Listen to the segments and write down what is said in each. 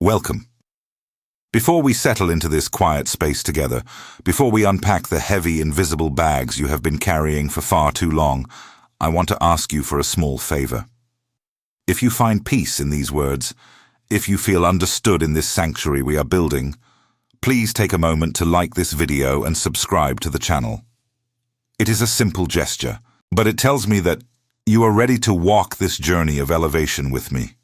Welcome. Before we settle into this quiet space together, before we unpack the heavy, invisible bags you have been carrying for far too long, I want to ask you for a small favor. If you find peace in these words, if you feel understood in this sanctuary we are building, please take a moment to like this video and subscribe to the channel. It is a simple gesture, but it tells me that you are ready to walk this journey of elevation with me.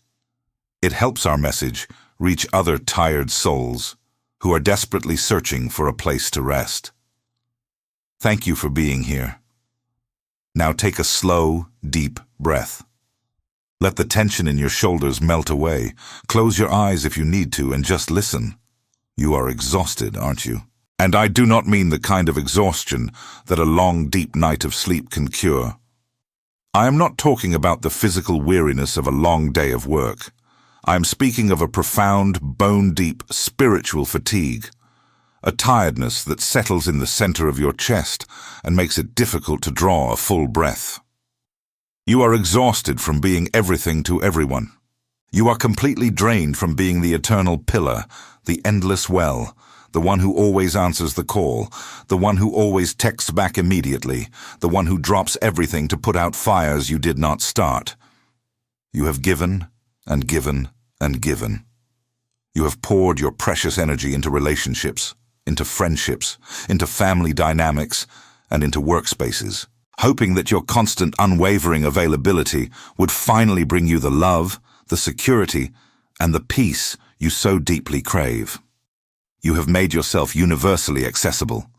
It helps our message reach other tired souls who are desperately searching for a place to rest. Thank you for being here. Now take a slow, deep breath. Let the tension in your shoulders melt away. Close your eyes if you need to and just listen. You are exhausted, aren't you? And I do not mean the kind of exhaustion that a long, deep night of sleep can cure. I am not talking about the physical weariness of a long day of work. I am speaking of a profound, bone-deep spiritual fatigue, a tiredness that settles in the center of your chest and makes it difficult to draw a full breath. You are exhausted from being everything to everyone. You are completely drained from being the eternal pillar, the endless well, the one who always answers the call, the one who always texts back immediately, the one who drops everything to put out fires you did not start. You have given and given and given. You have poured your precious energy into relationships, into friendships, into family dynamics, and into workspaces, hoping that your constant unwavering availability would finally bring you the love, the security, and the peace you so deeply crave. You have made yourself universally accessible.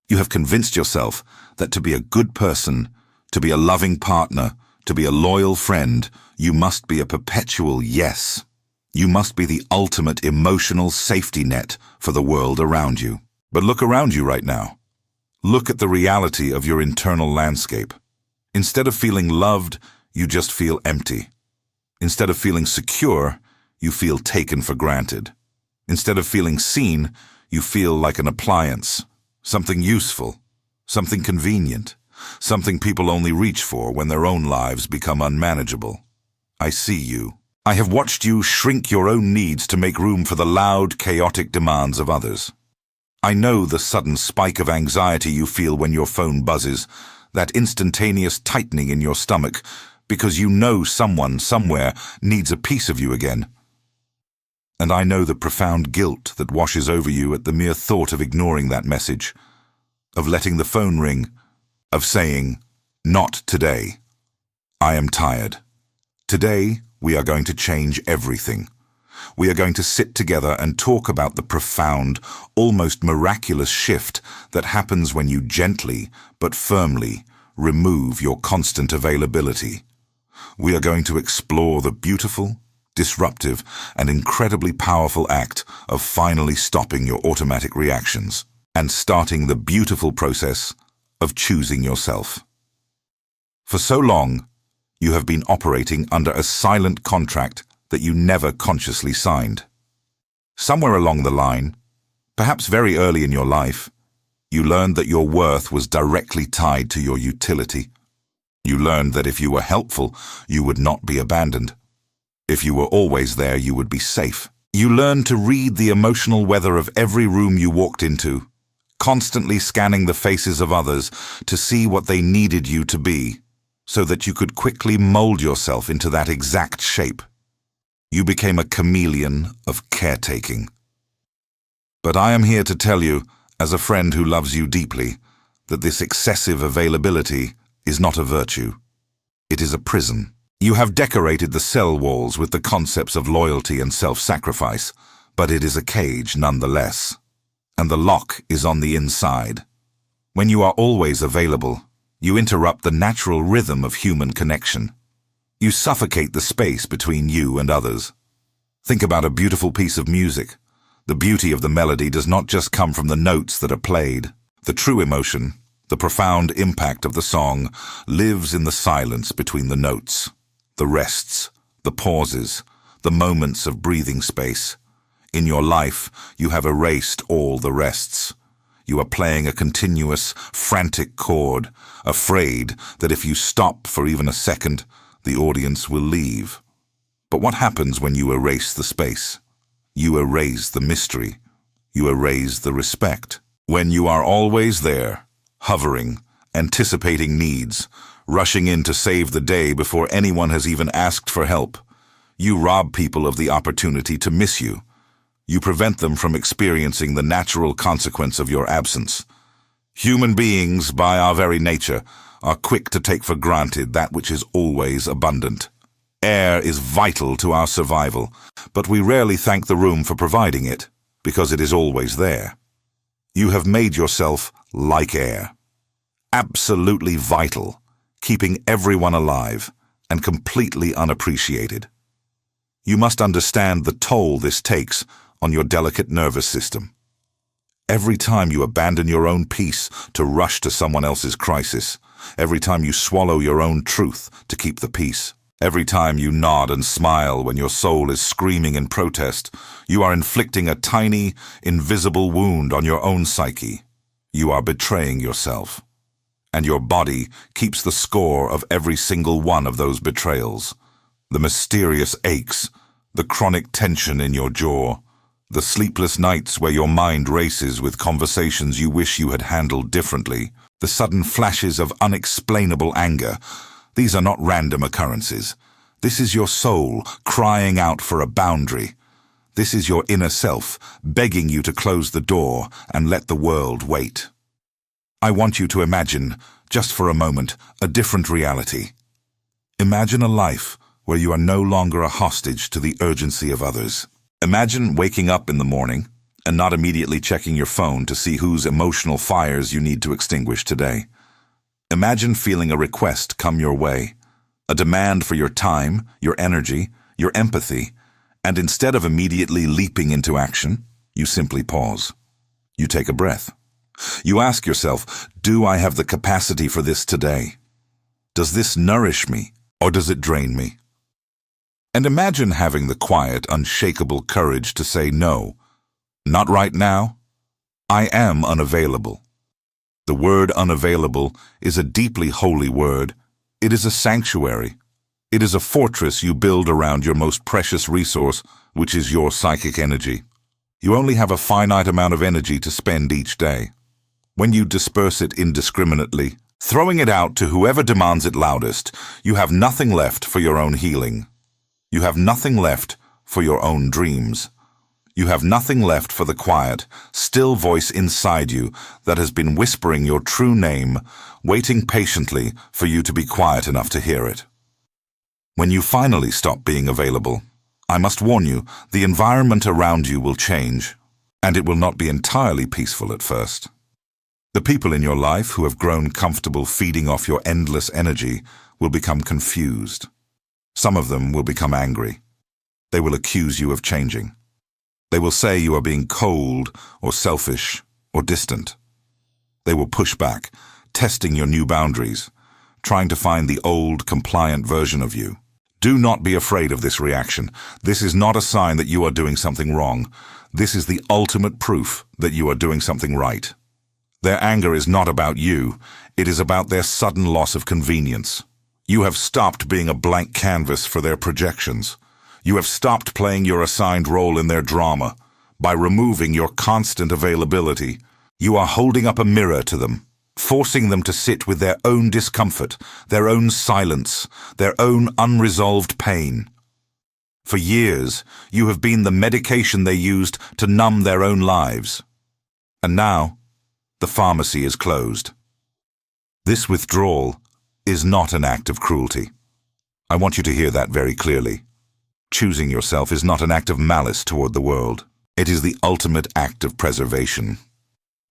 You have convinced yourself that to be a good person, to be a loving partner, to be a loyal friend, you must be a perpetual yes. You must be the ultimate emotional safety net for the world around you. But look around you right now. Look at the reality of your internal landscape. Instead of feeling loved, you just feel empty. Instead of feeling secure, you feel taken for granted. Instead of feeling seen, you feel like an appliance, something useful, something convenient, something people only reach for when their own lives become unmanageable. I see you. I have watched you shrink your own needs to make room for the loud, chaotic demands of others. I know the sudden spike of anxiety you feel when your phone buzzes, that instantaneous tightening in your stomach, because you know someone somewhere needs a piece of you again. And I know the profound guilt that washes over you at the mere thought of ignoring that message, of letting the phone ring, of saying, "Not today. I am tired. Today, we are going to change everything. We are going to sit together and talk about the profound, almost miraculous shift that happens when you gently, but firmly, remove your constant availability. We are going to explore the beautiful, disruptive, and incredibly powerful act of finally stopping your automatic reactions and starting the beautiful process of choosing yourself. For so long, you have been operating under a silent contract that you never consciously signed. Somewhere along the line, perhaps very early in your life, you learned that your worth was directly tied to your utility. You learned that if you were helpful, you would not be abandoned. If you were always there, you would be safe. You learned to read the emotional weather of every room you walked into, constantly scanning the faces of others to see what they needed you to be, so that you could quickly mold yourself into that exact shape. You became a chameleon of caretaking. But I am here to tell you, as a friend who loves you deeply, that this excessive availability is not a virtue. It is a prison. You have decorated the cell walls with the concepts of loyalty and self-sacrifice, but it is a cage nonetheless. And the lock is on the inside. When you are always available, you interrupt the natural rhythm of human connection. You suffocate the space between you and others. Think about a beautiful piece of music. The beauty of the melody does not just come from the notes that are played. The true emotion, the profound impact of the song, lives in the silence between the notes, the rests, the pauses, the moments of breathing space. In your life, you have erased all the rests. You are playing a continuous, frantic chord, afraid that if you stop for even a second, the audience will leave. But what happens when you erase the space? you erase the mystery. You erase the respect. When you are always there, hovering, anticipating needs, rushing in to save the day before anyone has even asked for help, you rob people of the opportunity to miss you. You prevent them from experiencing the natural consequence of your absence. Human beings, by our very nature, are quick to take for granted that which is always abundant. Air is vital to our survival, but we rarely thank the room for providing it, because it is always there. You have made yourself like air. Absolutely vital, keeping everyone alive, and completely unappreciated. You must understand the toll this takes on your delicate nervous system. Every time you abandon your own peace to rush to someone else's crisis, every time you swallow your own truth to keep the peace, every time you nod and smile when your soul is screaming in protest, you are inflicting a tiny, invisible wound on your own psyche. You are betraying yourself. And your body keeps the score of every single one of those betrayals. The mysterious aches, the chronic tension in your jaw, the sleepless nights where your mind races with conversations you wish you had handled differently, the sudden flashes of unexplainable anger. These are not random occurrences. This is your soul crying out for a boundary. This is your inner self begging you to close the door and let the world wait. I want you to imagine, just for a moment, a different reality. Imagine a life where you are no longer a hostage to the urgency of others. Imagine waking up in the morning and not immediately checking your phone to see whose emotional fires you need to extinguish today. Imagine feeling a request come your way, a demand for your time, your energy, your empathy, and instead of immediately leaping into action, you simply pause. You take a breath. You ask yourself, do I have the capacity for this today? Does this nourish me, or does it drain me? And imagine having the quiet, unshakable courage to say no. Not right now. I am unavailable. The word unavailable is a deeply holy word. It is a sanctuary. It is a fortress you build around your most precious resource, which is your psychic energy. You only have a finite amount of energy to spend each day. When you disperse it indiscriminately, throwing it out to whoever demands it loudest, you have nothing left for your own healing. You have nothing left for your own dreams. You have nothing left for the quiet, still voice inside you that has been whispering your true name, waiting patiently for you to be quiet enough to hear it. When you finally stop being available, I must warn you, the environment around you will change, and it will not be entirely peaceful at first. The people in your life who have grown comfortable feeding off your endless energy will become confused. Some of them will become angry. They will accuse you of changing. They will say you are being cold or selfish or distant. They will push back, testing your new boundaries, trying to find the old, compliant version of you. Do not be afraid of this reaction. This is not a sign that you are doing something wrong. This is the ultimate proof that you are doing something right. Their anger is not about you. It is about their sudden loss of convenience. You have stopped being a blank canvas for their projections. You have stopped playing your assigned role in their drama. By removing your constant availability, you are holding up a mirror to them, forcing them to sit with their own discomfort, their own silence, their own unresolved pain. For years, you have been the medication they used to numb their own lives. And now, the pharmacy is closed. This withdrawal is not an act of cruelty. I want you to hear that very clearly. Choosing yourself is not an act of malice toward the world. It is the ultimate act of preservation.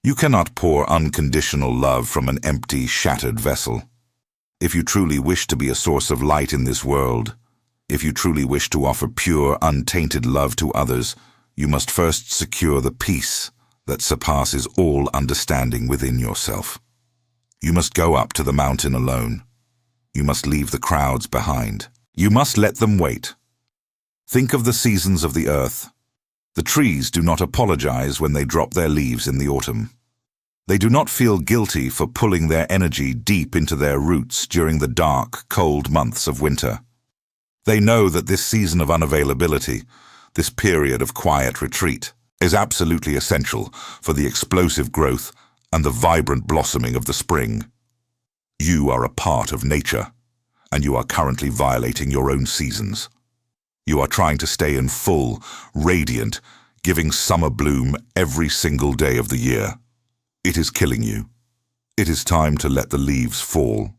You cannot pour unconditional love from an empty, shattered vessel. If you truly wish to be a source of light in this world, if you truly wish to offer pure, untainted love to others, you must first secure the peace that surpasses all understanding within yourself. You must go up to the mountain alone. You must leave the crowds behind. You must let them wait. Think of the seasons of the earth. The trees do not apologize when they drop their leaves in the autumn. They do not feel guilty for pulling their energy deep into their roots during the dark, cold months of winter. They know that this season of unavailability, This period of quiet retreat is absolutely essential for the explosive growth and the vibrant blossoming of the spring. You are a part of nature, and you are currently violating your own seasons. You are trying to stay in full, radiant, giving summer bloom every single day of the year. It is killing you. It is time to let the leaves fall.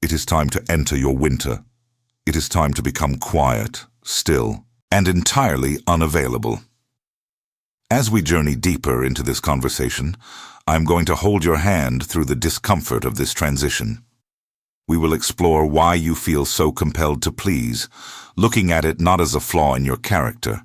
It is time to enter your winter. It is time to become quiet, still, and entirely unavailable. As we journey deeper into this conversation, I'm going to hold your hand through the discomfort of this transition. We will explore why you feel so compelled to please, looking at it not as a flaw in your character,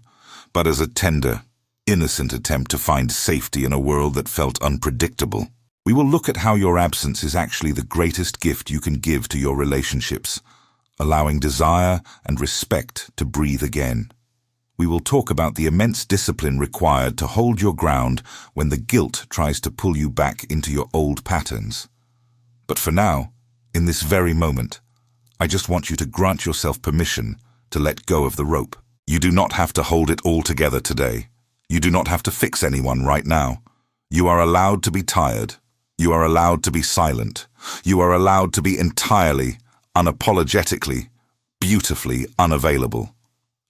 but as a tender, innocent attempt to find safety in a world that felt unpredictable. We will look at how your absence is actually the greatest gift you can give to your relationships, allowing desire and respect to breathe again. We will talk about the immense discipline required to hold your ground when the guilt tries to pull you back into your old patterns. But for now, in this very moment, I just want you to grant yourself permission to let go of the rope. You do not have to hold it all together today. You do not have to fix anyone right now. You are allowed to be tired. You are allowed to be silent. You are allowed to be entirely, unapologetically, beautifully unavailable.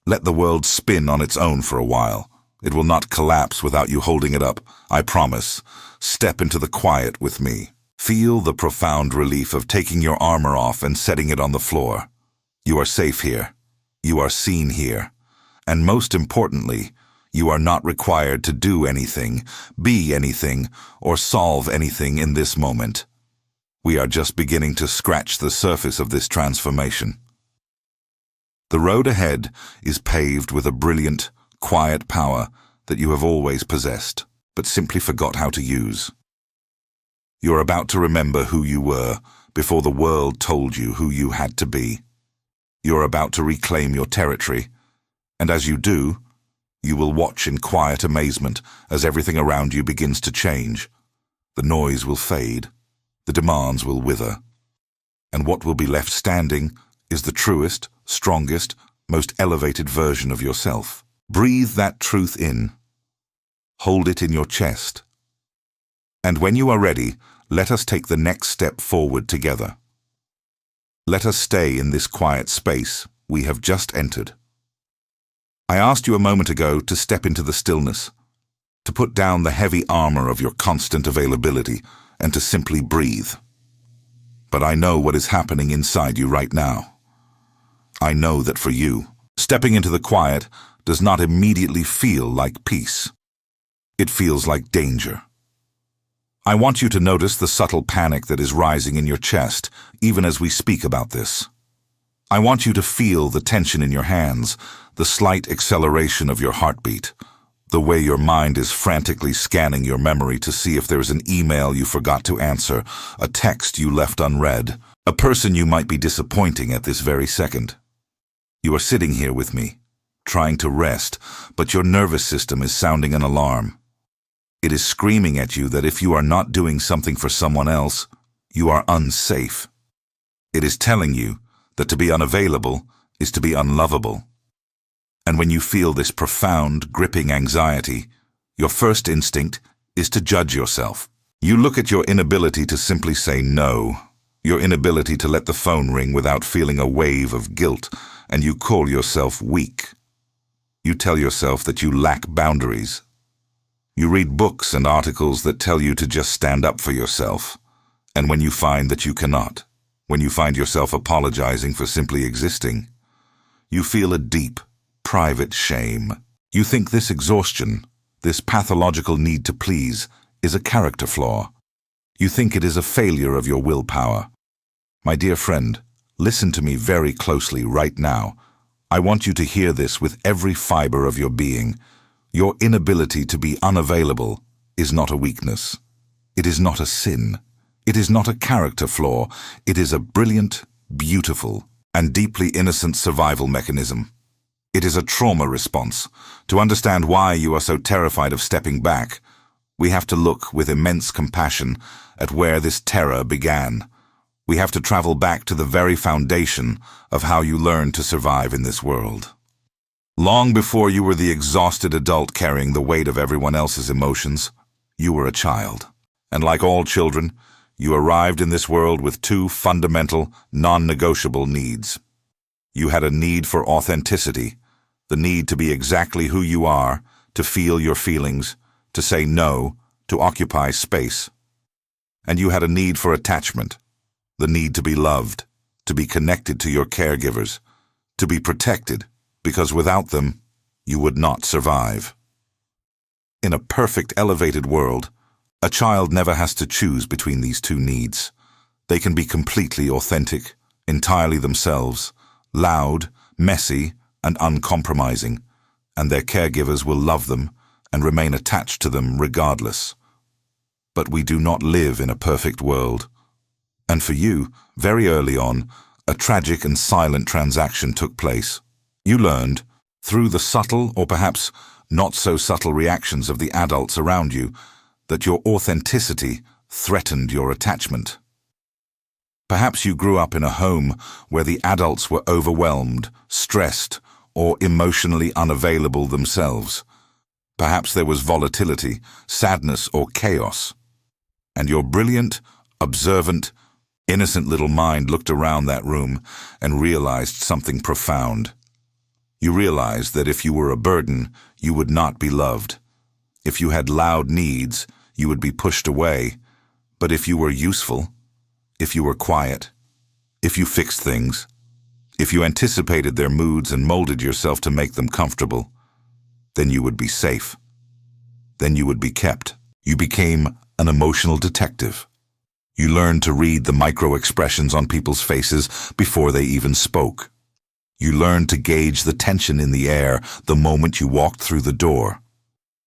Let the world spin on its own for a while. It will not collapse without you holding it up, I promise. Step into the quiet with me. Feel the profound relief of taking your armor off and setting it on the floor. You are safe here. You are seen here. And most importantly, you are not required to do anything, be anything, or solve anything in this moment. We are just beginning to scratch the surface of this transformation. The road ahead is paved with a brilliant, quiet power that you have always possessed, but simply forgot how to use. You are about to remember who you were before the world told you who you had to be. You are about to reclaim your territory, and as you do, you will watch in quiet amazement as everything around you begins to change. The noise will fade, the demands will wither, and what will be left standing is the truest, strongest, most elevated version of yourself. Breathe that truth in. Hold it in your chest. And when you are ready, let us take the next step forward together. Let us stay in this quiet space we have just entered. I asked you a moment ago to step into the stillness, to put down the heavy armor of your constant availability, and to simply breathe. But I know what is happening inside you right now. I know that for you, stepping into the quiet does not immediately feel like peace. It feels like danger. I want you to notice the subtle panic that is rising in your chest, even as we speak about this. I want you to feel the tension in your hands, the slight acceleration of your heartbeat, the way your mind is frantically scanning your memory to see if there's an email you forgot to answer, a text you left unread, a person you might be disappointing at this very second. You are sitting here with me, trying to rest, but your nervous system is sounding an alarm. It is screaming at you that if you are not doing something for someone else, you are unsafe. It is telling you that to be unavailable is to be unlovable. And when you feel this profound, gripping anxiety, your first instinct is to judge yourself. You look at your inability to simply say no, your inability to let the phone ring without feeling a wave of guilt, and you call yourself weak. You tell yourself that you lack boundaries. You read books and articles that tell you to just stand up for yourself. And when you find that you cannot, when you find yourself apologizing for simply existing, you feel a deep, private shame. You think this exhaustion, this pathological need to please, is a character flaw. You think it is a failure of your willpower. My dear friend, listen to me very closely right now. I want you to hear this with every fiber of your being. Your inability to be unavailable is not a weakness. It is not a sin. It is not a character flaw. It is a brilliant, beautiful, and deeply innocent survival mechanism. It is a trauma response. To understand why you are so terrified of stepping back, we have to look with immense compassion at where this terror began. We have to travel back to the very foundation of how you learned to survive in this world. Long before you were the exhausted adult carrying the weight of everyone else's emotions, you were a child. And like all children, you arrived in this world with two fundamental, non-negotiable needs. You had a need for authenticity, the need to be exactly who you are, to feel your feelings, to say no, to occupy space. And you had a need for attachment, the need to be loved, to be connected to your caregivers, to be protected, because without them, you would not survive. In a perfect, elevated world, a child never has to choose between these two needs. They can be completely authentic, entirely themselves, loud, messy, and uncompromising, and their caregivers will love them and remain attached to them regardless. But we do not live in a perfect world. And for you, very early on, a tragic and silent transaction took place. You learned, through the subtle or perhaps not so subtle reactions of the adults around you, that your authenticity threatened your attachment. Perhaps you grew up in a home where the adults were overwhelmed, stressed, or emotionally unavailable themselves. Perhaps there was volatility, sadness, or chaos. And your brilliant, observant, innocent little mind looked around that room and realized something profound. You realized that if you were a burden, you would not be loved. If you had loud needs, you would be pushed away. But if you were useful, if you were quiet, if you fixed things, if you anticipated their moods and molded yourself to make them comfortable, then you would be safe. Then you would be kept. You became an emotional detective. You learned to read the micro-expressions on people's faces before they even spoke. You learned to gauge the tension in the air the moment you walked through the door.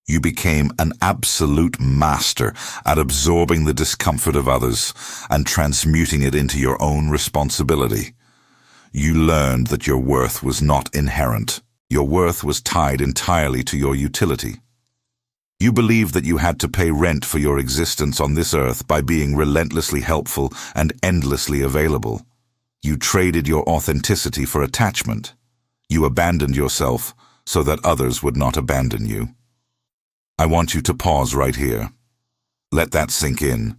You became an absolute master at absorbing the discomfort of others and transmuting it into your own responsibility. You learned that your worth was not inherent. Your worth was tied entirely to your utility. You believed that you had to pay rent for your existence on this earth by being relentlessly helpful and endlessly available. You traded your authenticity for attachment. You abandoned yourself so that others would not abandon you. I want you to pause right here. Let that sink in.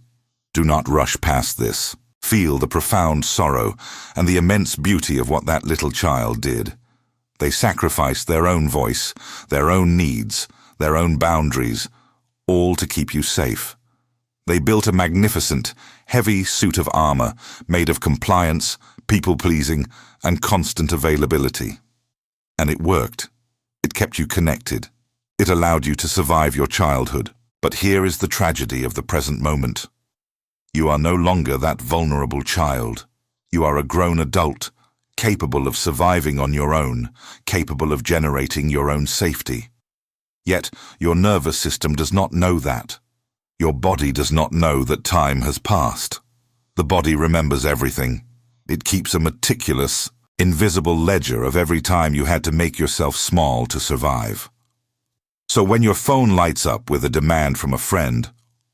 Do not rush past this. Feel the profound sorrow and the immense beauty of what that little child did. They sacrificed their own voice, their own needs, their own boundaries, all to keep you safe. They built a magnificent, heavy suit of armor made of compliance, people-pleasing, and constant availability. And it worked. It kept you connected. It allowed you to survive your childhood. But here is the tragedy of the present moment. You are no longer that vulnerable child. You are a grown adult, capable of surviving on your own, capable of generating your own safety. Yet your nervous system does not know that. Your body does not know that time has passed. The body remembers everything. It keeps a meticulous, invisible ledger of every time you had to make yourself small to survive. So when your phone lights up with a demand from a friend,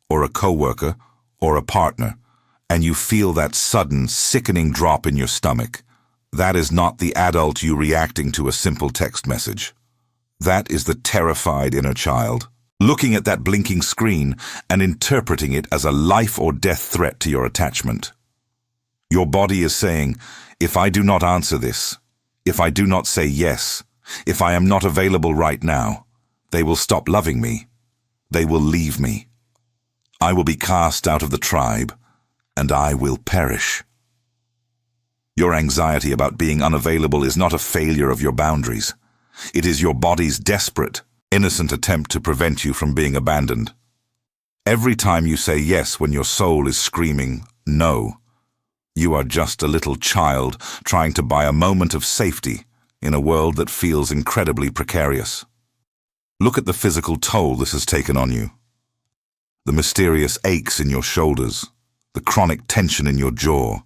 or a coworker, or a partner, and you feel that sudden, sickening drop in your stomach, that is not the adult you reacting to a simple text message. That is the terrified inner child, looking at that blinking screen and interpreting it as a life or death threat to your attachment. Your body is saying, if I do not answer this, if I do not say yes, if I am not available right now, they will stop loving me. They will leave me. I will be cast out of the tribe, and I will perish. Your anxiety about being unavailable is not a failure of your boundaries. It is your body's desperate, innocent attempt to prevent you from being abandoned. Every time you say yes when your soul is screaming no, you are just a little child trying to buy a moment of safety in a world that feels incredibly precarious. Look at the physical toll this has taken on you. The mysterious aches in your shoulders, the chronic tension in your jaw,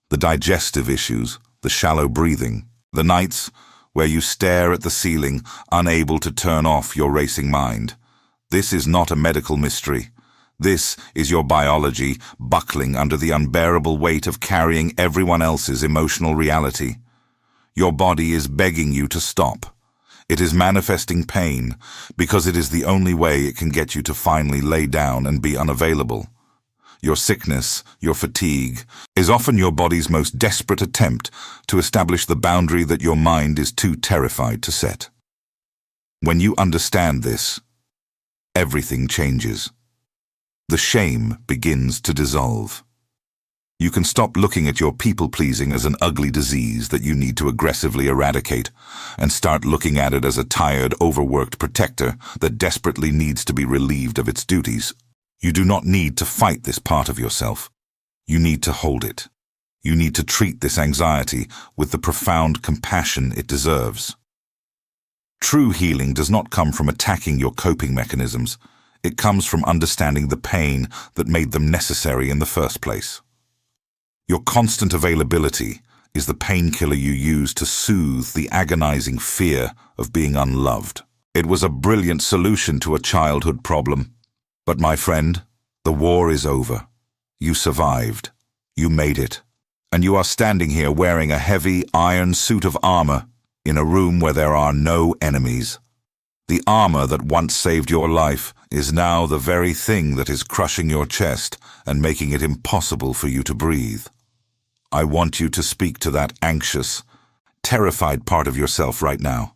the digestive issues, the shallow breathing, the nights where you stare at the ceiling, unable to turn off your racing mind. This is not a medical mystery. This is your biology buckling under the unbearable weight of carrying everyone else's emotional reality. Your body is begging you to stop. It is manifesting pain because it is the only way it can get you to finally lay down and be unavailable. Your sickness, your fatigue, is often your body's most desperate attempt to establish the boundary that your mind is too terrified to set. When you understand this, everything changes. The shame begins to dissolve. You can stop looking at your people-pleasing as an ugly disease that you need to aggressively eradicate, and start looking at it as a tired, overworked protector that desperately needs to be relieved of its duties. You do not need to fight this part of yourself. You need to hold it. You need to treat this anxiety with the profound compassion it deserves. True healing does not come from attacking your coping mechanisms. It comes from understanding the pain that made them necessary in the first place. Your constant availability is the painkiller you use to soothe the agonizing fear of being unloved. It was a brilliant solution to a childhood problem. But my friend, the war is over. You survived. You made it. And you are standing here wearing a heavy iron suit of armor in a room where there are no enemies. The armor that once saved your life is now the very thing that is crushing your chest and making it impossible for you to breathe. I want you to speak to that anxious, terrified part of yourself right now.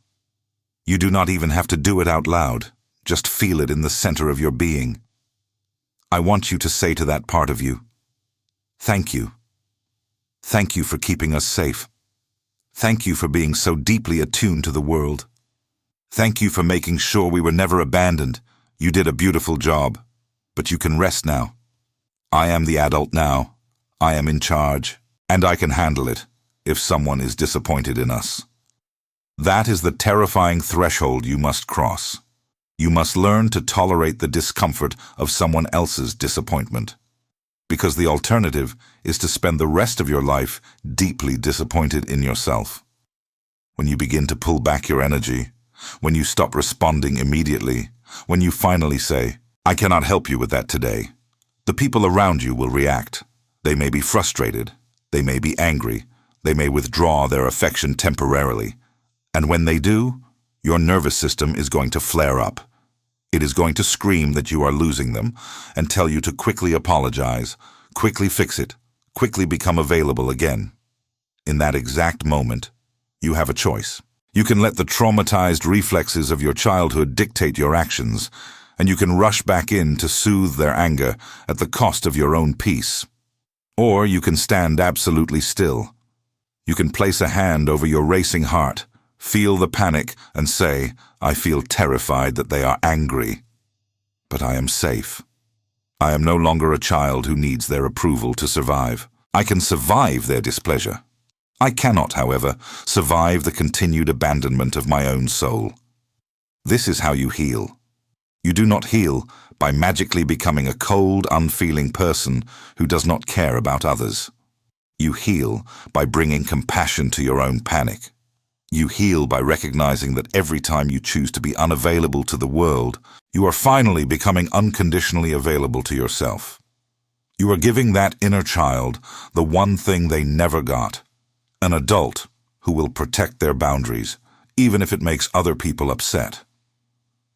You do not even have to do it out loud. Just feel it in the center of your being. I want you to say to that part of you, "Thank you. Thank you for keeping us safe. Thank you for being so deeply attuned to the world. Thank you for making sure we were never abandoned. You did a beautiful job. But you can rest now. I am the adult now. I am in charge. And I can handle it if someone is disappointed in us." That is the terrifying threshold you must cross. You must learn to tolerate the discomfort of someone else's disappointment. Because the alternative is to spend the rest of your life deeply disappointed in yourself. When you begin to pull back your energy, when you stop responding immediately, when you finally say, "I cannot help you with that today," the people around you will react. They may be frustrated. They may be angry. They may withdraw their affection temporarily. And when they do, your nervous system is going to flare up. It is going to scream that you are losing them and tell you to quickly apologize, quickly fix it, quickly become available again. In that exact moment, you have a choice. You can let the traumatized reflexes of your childhood dictate your actions, and you can rush back in to soothe their anger at the cost of your own peace. Or you can stand absolutely still. You can place a hand over your racing heart, feel the panic, and say, "I feel terrified that they are angry. But I am safe. I am no longer a child who needs their approval to survive. I can survive their displeasure. I cannot, however, survive the continued abandonment of my own soul." This is how you heal. You do not heal by magically becoming a cold, unfeeling person who does not care about others. You heal by bringing compassion to your own panic. You heal by recognizing that every time you choose to be unavailable to the world, you are finally becoming unconditionally available to yourself. You are giving that inner child the one thing they never got, an adult who will protect their boundaries, even if it makes other people upset.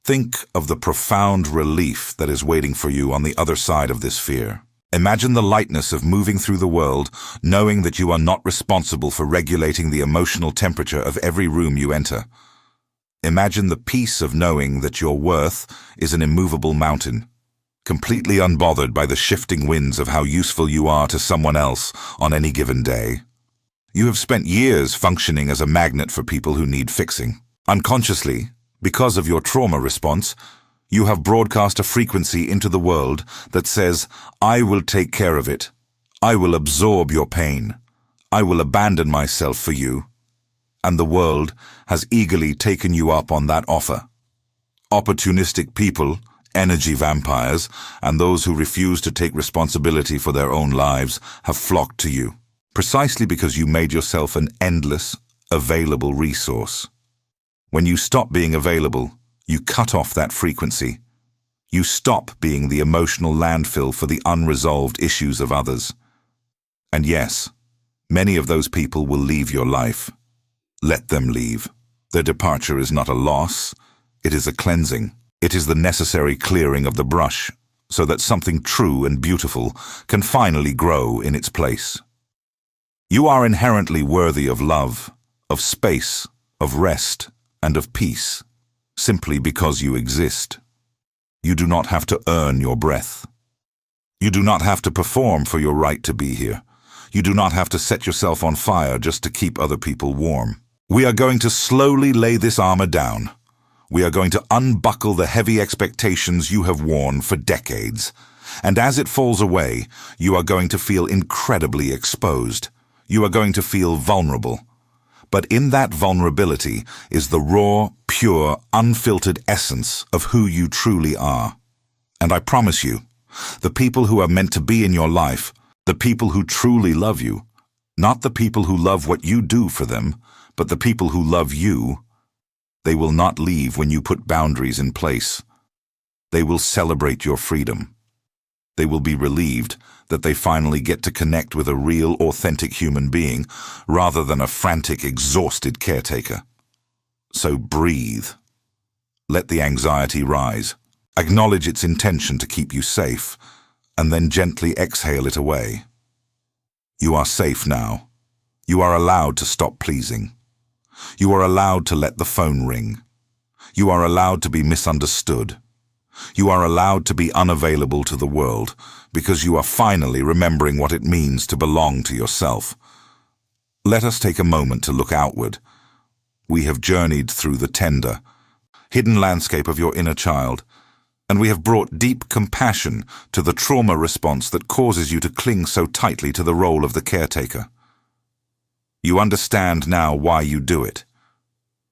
Think of the profound relief that is waiting for you on the other side of this fear. Imagine the lightness of moving through the world, knowing that you are not responsible for regulating the emotional temperature of every room you enter. Imagine the peace of knowing that your worth is an immovable mountain, completely unbothered by the shifting winds of how useful you are to someone else on any given day. You have spent years functioning as a magnet for people who need fixing. Unconsciously, because of your trauma response, you have broadcast a frequency into the world that says, "I will take care of it. I will absorb your pain. I will abandon myself for you." And the world has eagerly taken you up on that offer. Opportunistic people, energy vampires, and those who refuse to take responsibility for their own lives have flocked to you, precisely because you made yourself an endless, available resource. When you stop being available, you cut off that frequency. You stop being the emotional landfill for the unresolved issues of others. And yes, many of those people will leave your life. Let them leave. Their departure is not a loss, it is a cleansing. It is the necessary clearing of the brush, so that something true and beautiful can finally grow in its place. You are inherently worthy of love, of space, of rest, and of peace, simply because you exist. You do not have to earn your breath. You do not have to perform for your right to be here. You do not have to set yourself on fire just to keep other people warm. We are going to slowly lay this armor down. We are going to unbuckle the heavy expectations you have worn for decades. And as it falls away, you are going to feel incredibly exposed. You are going to feel vulnerable. But in that vulnerability is the raw, pure, unfiltered essence of who you truly are. And I promise you, the people who are meant to be in your life, the people who truly love you, not the people who love what you do for them, but the people who love you, they will not leave when you put boundaries in place. They will celebrate your freedom. They will be relieved that they finally get to connect with a real, authentic human being rather than a frantic, exhausted caretaker. So breathe. Let the anxiety rise. Acknowledge its intention to keep you safe, and then gently exhale it away. You are safe now. You are allowed to stop pleasing. You are allowed to let the phone ring. You are allowed to be misunderstood. You are allowed to be unavailable to the world because you are finally remembering what it means to belong to yourself. Let us take a moment to look outward. We have journeyed through the tender, hidden landscape of your inner child, and we have brought deep compassion to the trauma response that causes you to cling so tightly to the role of the caretaker. You understand now why you do it.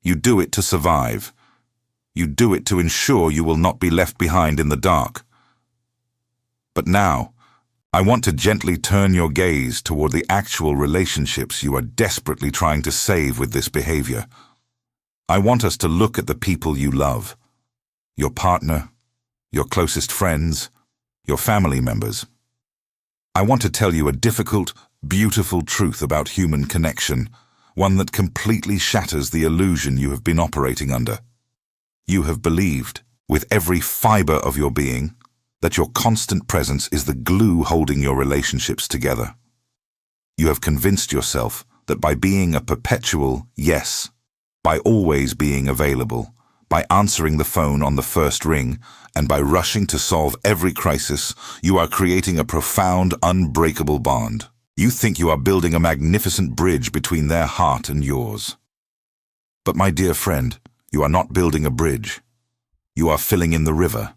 You do it to survive. You do it to ensure you will not be left behind in the dark. But now, I want to gently turn your gaze toward the actual relationships you are desperately trying to save with this behavior. I want us to look at the people you love, your partner, your closest friends, your family members. I want to tell you a difficult, beautiful truth about human connection, one that completely shatters the illusion you have been operating under. You have believed, with every fiber of your being, that your constant presence is the glue holding your relationships together. You have convinced yourself that by being a perpetual yes, by always being available, by answering the phone on the first ring, and by rushing to solve every crisis, you are creating a profound, unbreakable bond. You think you are building a magnificent bridge between their heart and yours. But my dear friend, you are not building a bridge. You are filling in the river.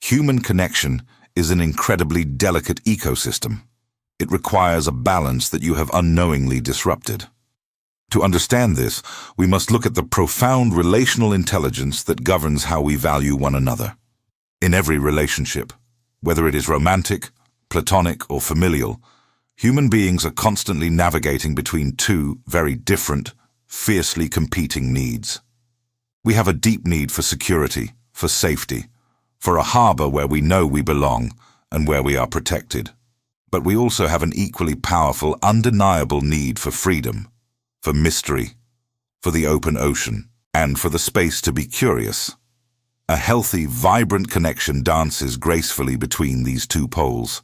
Human connection is an incredibly delicate ecosystem. It requires a balance that you have unknowingly disrupted. To understand this, we must look at the profound relational intelligence that governs how we value one another. In every relationship, whether it is romantic, platonic, or familial, human beings are constantly navigating between two very different, fiercely competing needs. We have a deep need for security, for safety, for a harbor where we know we belong and where we are protected. But we also have an equally powerful, undeniable need for freedom, for mystery, for the open ocean, and for the space to be curious. A healthy, vibrant connection dances gracefully between these two poles.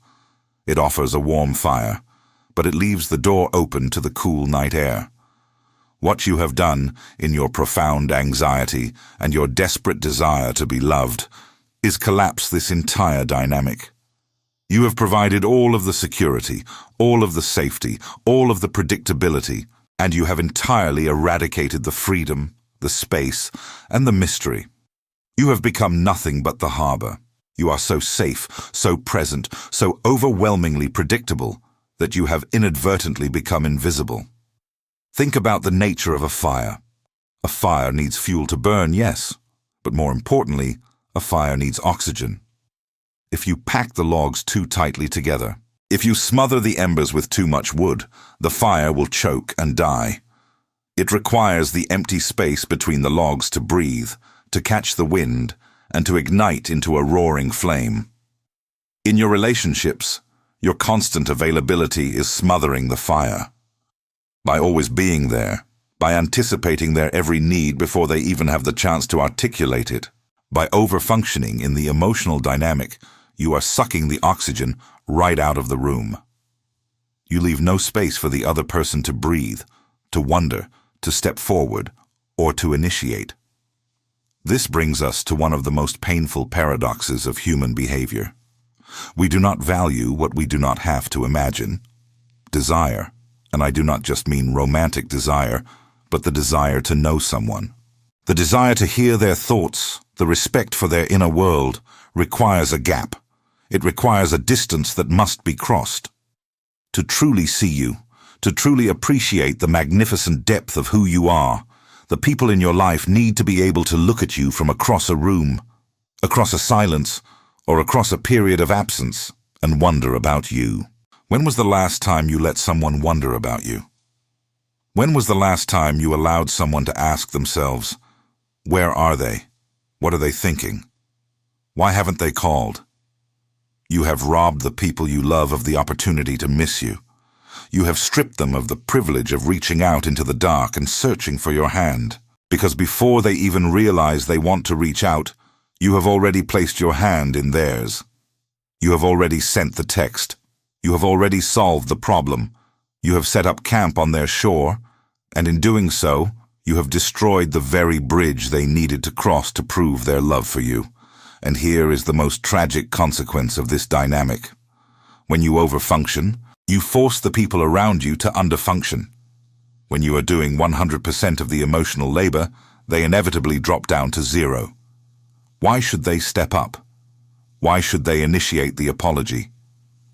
It offers a warm fire, but it leaves the door open to the cool night air. What you have done, in your profound anxiety and your desperate desire to be loved, is collapse this entire dynamic. You have provided all of the security, all of the safety, all of the predictability, and you have entirely eradicated the freedom, the space, and the mystery. You have become nothing but the harbor. You are so safe, so present, so overwhelmingly predictable that you have inadvertently become invisible. Think about the nature of a fire. A fire needs fuel to burn, yes, but more importantly, a fire needs oxygen. If you pack the logs too tightly together, if you smother the embers with too much wood, the fire will choke and die. It requires the empty space between the logs to breathe, to catch the wind, and to ignite into a roaring flame. In your relationships, your constant availability is smothering the fire. By always being there, by anticipating their every need before they even have the chance to articulate it. By overfunctioning in the emotional dynamic, you are sucking the oxygen right out of the room. You leave no space for the other person to breathe, to wonder, to step forward, or to initiate. This brings us to one of the most painful paradoxes of human behavior. We do not value what we do not have to imagine. Desire, and I do not just mean romantic desire, but the desire to know someone. The desire to hear their thoughts, the respect for their inner world, requires a gap. It requires a distance that must be crossed. To truly see you, to truly appreciate the magnificent depth of who you are, the people in your life need to be able to look at you from across a room, across a silence, or across a period of absence, and wonder about you. When was the last time you let someone wonder about you? When was the last time you allowed someone to ask themselves, where are they? What are they thinking? Why haven't they called? You have robbed the people you love of the opportunity to miss you. You have stripped them of the privilege of reaching out into the dark and searching for your hand. Because before they even realize they want to reach out, you have already placed your hand in theirs. You have already sent the text. You have already solved the problem. You have set up camp on their shore, and in doing so, you have destroyed the very bridge they needed to cross to prove their love for you. And here is the most tragic consequence of this dynamic. When you overfunction, you force the people around you to underfunction. When you are doing 100% of the emotional labor, they inevitably drop down to zero. Why should they step up? Why should they initiate the apology?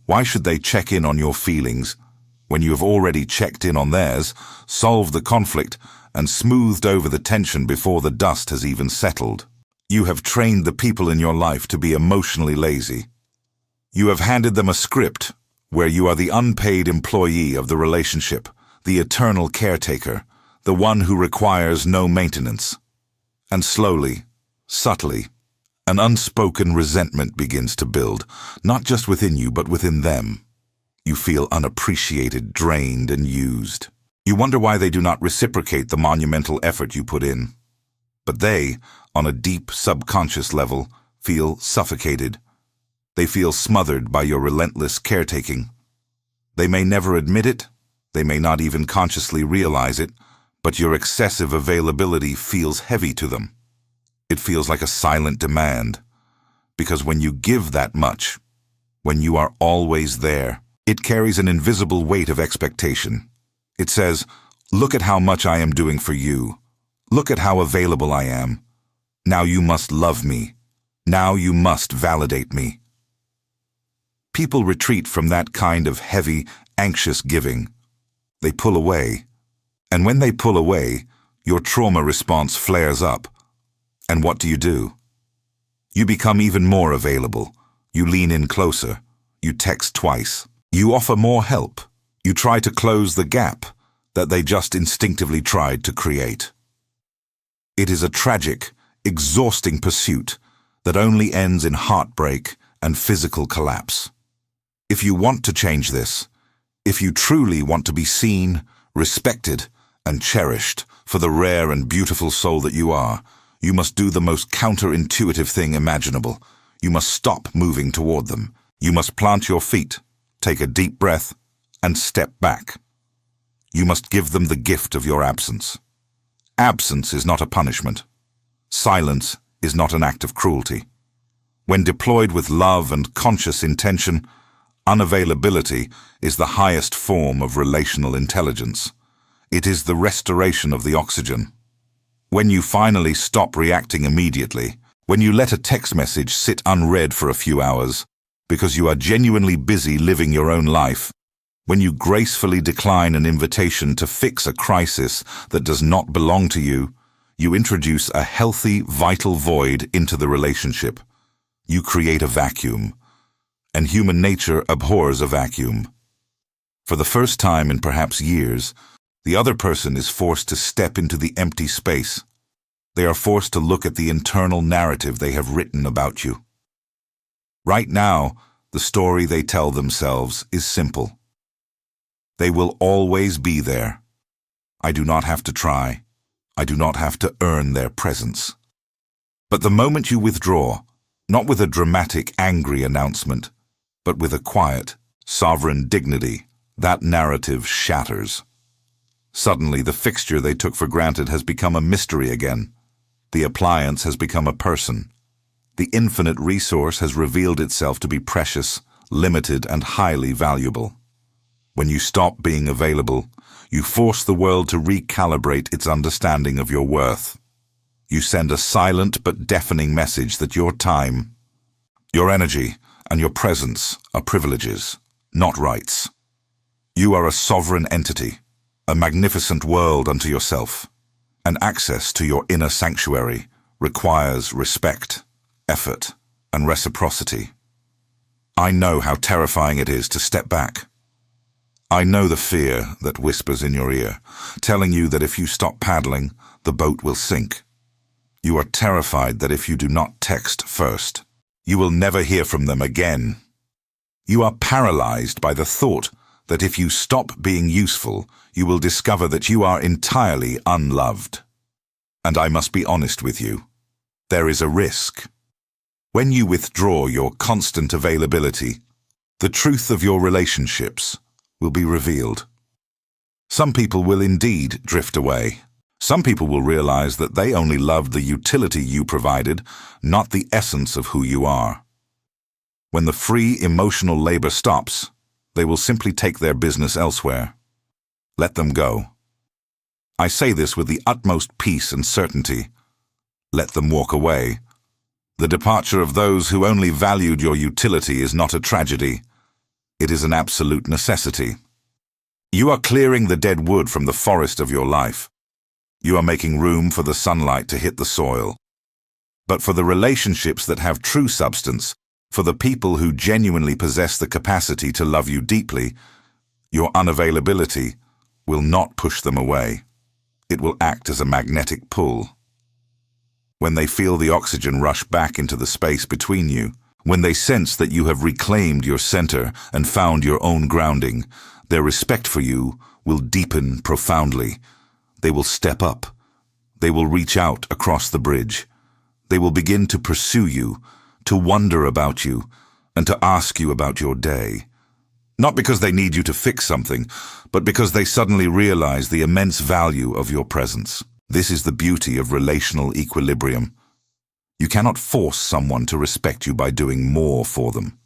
Why should they check in on your feelings when you have already checked in on theirs, solved the conflict, and smoothed over the tension before the dust has even settled? You have trained the people in your life to be emotionally lazy. You have handed them a script where you are the unpaid employee of the relationship, the eternal caretaker, the one who requires no maintenance. And slowly, subtly, an unspoken resentment begins to build, not just within you, but within them. You feel unappreciated, drained, and used. You wonder why they do not reciprocate the monumental effort you put in. But they, on a deep subconscious level, feel suffocated. They feel smothered by your relentless caretaking. They may never admit it, they may not even consciously realize it, but your excessive availability feels heavy to them. It feels like a silent demand, because when you give that much, when you are always there, it carries an invisible weight of expectation. It says, look at how much I am doing for you. Look at how available I am. Now you must love me. Now you must validate me. People retreat from that kind of heavy, anxious giving. They pull away. And when they pull away, your trauma response flares up. And what do? You become even more available. You lean in closer. You text twice. You offer more help. You try to close the gap that they just instinctively tried to create. It is a tragic, exhausting pursuit that only ends in heartbreak and physical collapse. If you want to change this, if you truly want to be seen, respected, and cherished for the rare and beautiful soul that you are, you must do the most counterintuitive thing imaginable. You must stop moving toward them. You must plant your feet, take a deep breath, and step back. You must give them the gift of your absence. Absence is not a punishment. Silence is not an act of cruelty. When deployed with love and conscious intention, unavailability is the highest form of relational intelligence. It is the restoration of the oxygen. When you finally stop reacting immediately, when you let a text message sit unread for a few hours, because you are genuinely busy living your own life, when you gracefully decline an invitation to fix a crisis that does not belong to you, you introduce a healthy, vital void into the relationship. You create a vacuum, and human nature abhors a vacuum. For the first time in perhaps years, the other person is forced to step into the empty space. They are forced to look at the internal narrative they have written about you. Right now, the story they tell themselves is simple. They will always be there. I do not have to try. I do not have to earn their presence. But the moment you withdraw, not with a dramatic, angry announcement, but with a quiet, sovereign dignity, that narrative shatters. Suddenly, the fixture they took for granted has become a mystery again. The appliance has become a person. The infinite resource has revealed itself to be precious, limited, and highly valuable. When you stop being available, you force the world to recalibrate its understanding of your worth. You send a silent but deafening message that your time, your energy, and your presence are privileges, not rights. You are a sovereign entity, a magnificent world unto yourself, and access to your inner sanctuary requires respect, effort, and reciprocity. I know how terrifying it is to step back. I know the fear that whispers in your ear, telling you that if you stop paddling, the boat will sink. You are terrified that if you do not text first, you will never hear from them again. You are paralyzed by the thought that if you stop being useful, you will discover that you are entirely unloved. And I must be honest with you. There is a risk. When you withdraw your constant availability, the truth of your relationships will be revealed. Some people will indeed drift away. Some people will realize that they only loved the utility you provided, not the essence of who you are. When the free emotional labor stops, they will simply take their business elsewhere. Let them go. I say this with the utmost peace and certainty. Let them walk away. The departure of those who only valued your utility is not a tragedy. It is an absolute necessity. You are clearing the dead wood from the forest of your life. You are making room for the sunlight to hit the soil. But for the relationships that have true substance, for the people who genuinely possess the capacity to love you deeply, your unavailability will not push them away. It will act as a magnetic pull. When they feel the oxygen rush back into the space between you, when they sense that you have reclaimed your center and found your own grounding, their respect for you will deepen profoundly. They will step up. They will reach out across the bridge. They will begin to pursue you, to wonder about you, and to ask you about your day. Not because they need you to fix something, but because they suddenly realize the immense value of your presence. This is the beauty of relational equilibrium. You cannot force someone to respect you by doing more for them.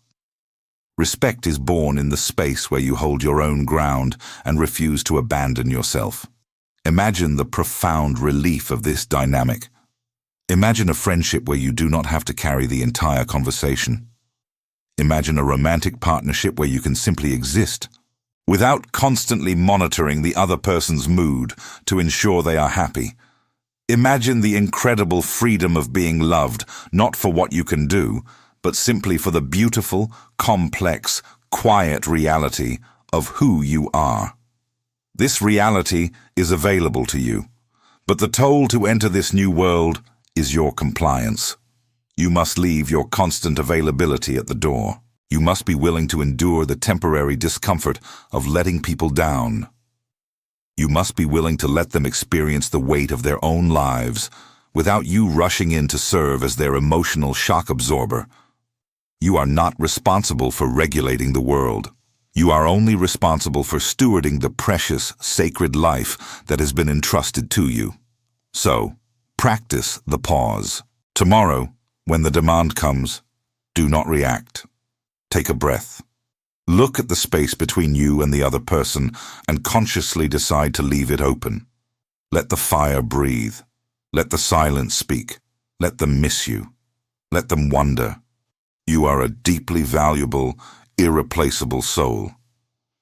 Respect is born in the space where you hold your own ground and refuse to abandon yourself. Imagine the profound relief of this dynamic. Imagine a friendship where you do not have to carry the entire conversation. Imagine a romantic partnership where you can simply exist, without constantly monitoring the other person's mood to ensure they are happy. Imagine the incredible freedom of being loved, not for what you can do, but simply for the beautiful, complex, quiet reality of who you are. This reality is available to you, but the toll to enter this new world is your compliance. You must leave your constant availability at the door. You must be willing to endure the temporary discomfort of letting people down. You must be willing to let them experience the weight of their own lives without you rushing in to serve as their emotional shock absorber. You are not responsible for regulating the world. You are only responsible for stewarding the precious, sacred life that has been entrusted to you. So, practice the pause. Tomorrow, when the demand comes, do not react. Take a breath. Look at the space between you and the other person and consciously decide to leave it open. Let the fire breathe. Let the silence speak. Let them miss you. Let them wonder. You are a deeply valuable, irreplaceable soul.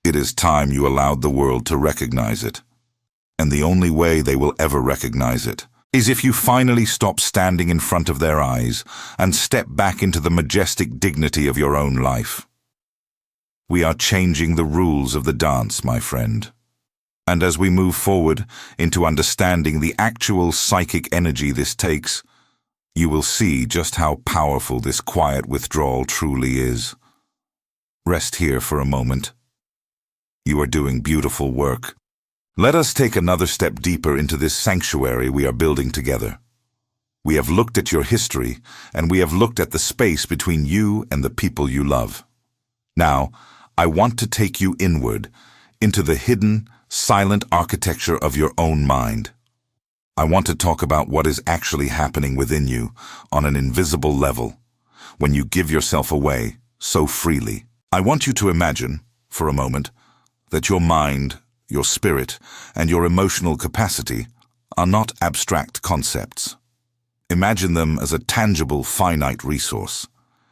It is time you allowed the world to recognize it. And the only way they will ever recognize it is if you finally stop standing in front of their eyes and step back into the majestic dignity of your own life. We are changing the rules of the dance, my friend. And as we move forward into understanding the actual psychic energy this takes, you will see just how powerful this quiet withdrawal truly is. Rest here for a moment. You are doing beautiful work. Let us take another step deeper into this sanctuary we are building together. We have looked at your history, and we have looked at the space between you and the people you love. Now, I want to take you inward, into the hidden, silent architecture of your own mind. I want to talk about what is actually happening within you on an invisible level, when you give yourself away so freely. I want you to imagine, for a moment, that your mind, your spirit, and your emotional capacity are not abstract concepts. Imagine them as a tangible, finite resource.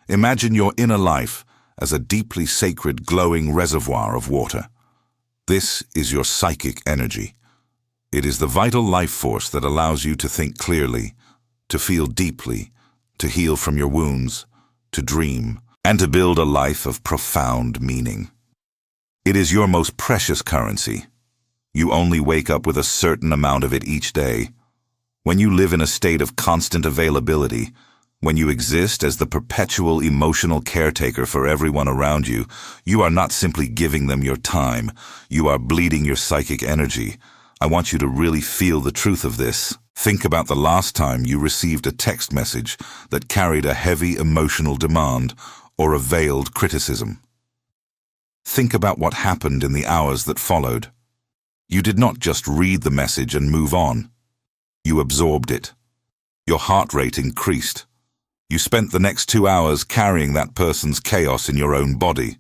Imagine your inner life as a deeply sacred, glowing reservoir of water. This is your psychic energy. It is the vital life force that allows you to think clearly, to feel deeply, to heal from your wounds, to dream, and to build a life of profound meaning. It is your most precious currency. You only wake up with a certain amount of it each day. When you live in a state of constant availability, when you exist as the perpetual emotional caretaker for everyone around you, you are not simply giving them your time, you are bleeding your psychic energy. I want you to really feel the truth of this. Think about the last time you received a text message that carried a heavy emotional demand or a veiled criticism. Think about what happened in the hours that followed. You did not just read the message and move on. You absorbed it. Your heart rate increased. You spent the next 2 hours carrying that person's chaos in your own body.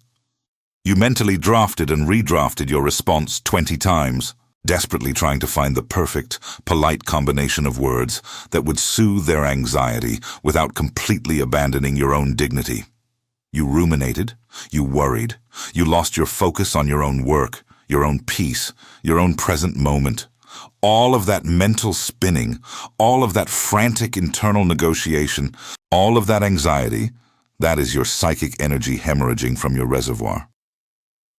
You mentally drafted and redrafted your response 20 times. Desperately trying to find the perfect, polite combination of words that would soothe their anxiety without completely abandoning your own dignity. You ruminated, you worried, you lost your focus on your own work, your own peace, your own present moment. All of that mental spinning, all of that frantic internal negotiation, all of that anxiety, that is your psychic energy hemorrhaging from your reservoir.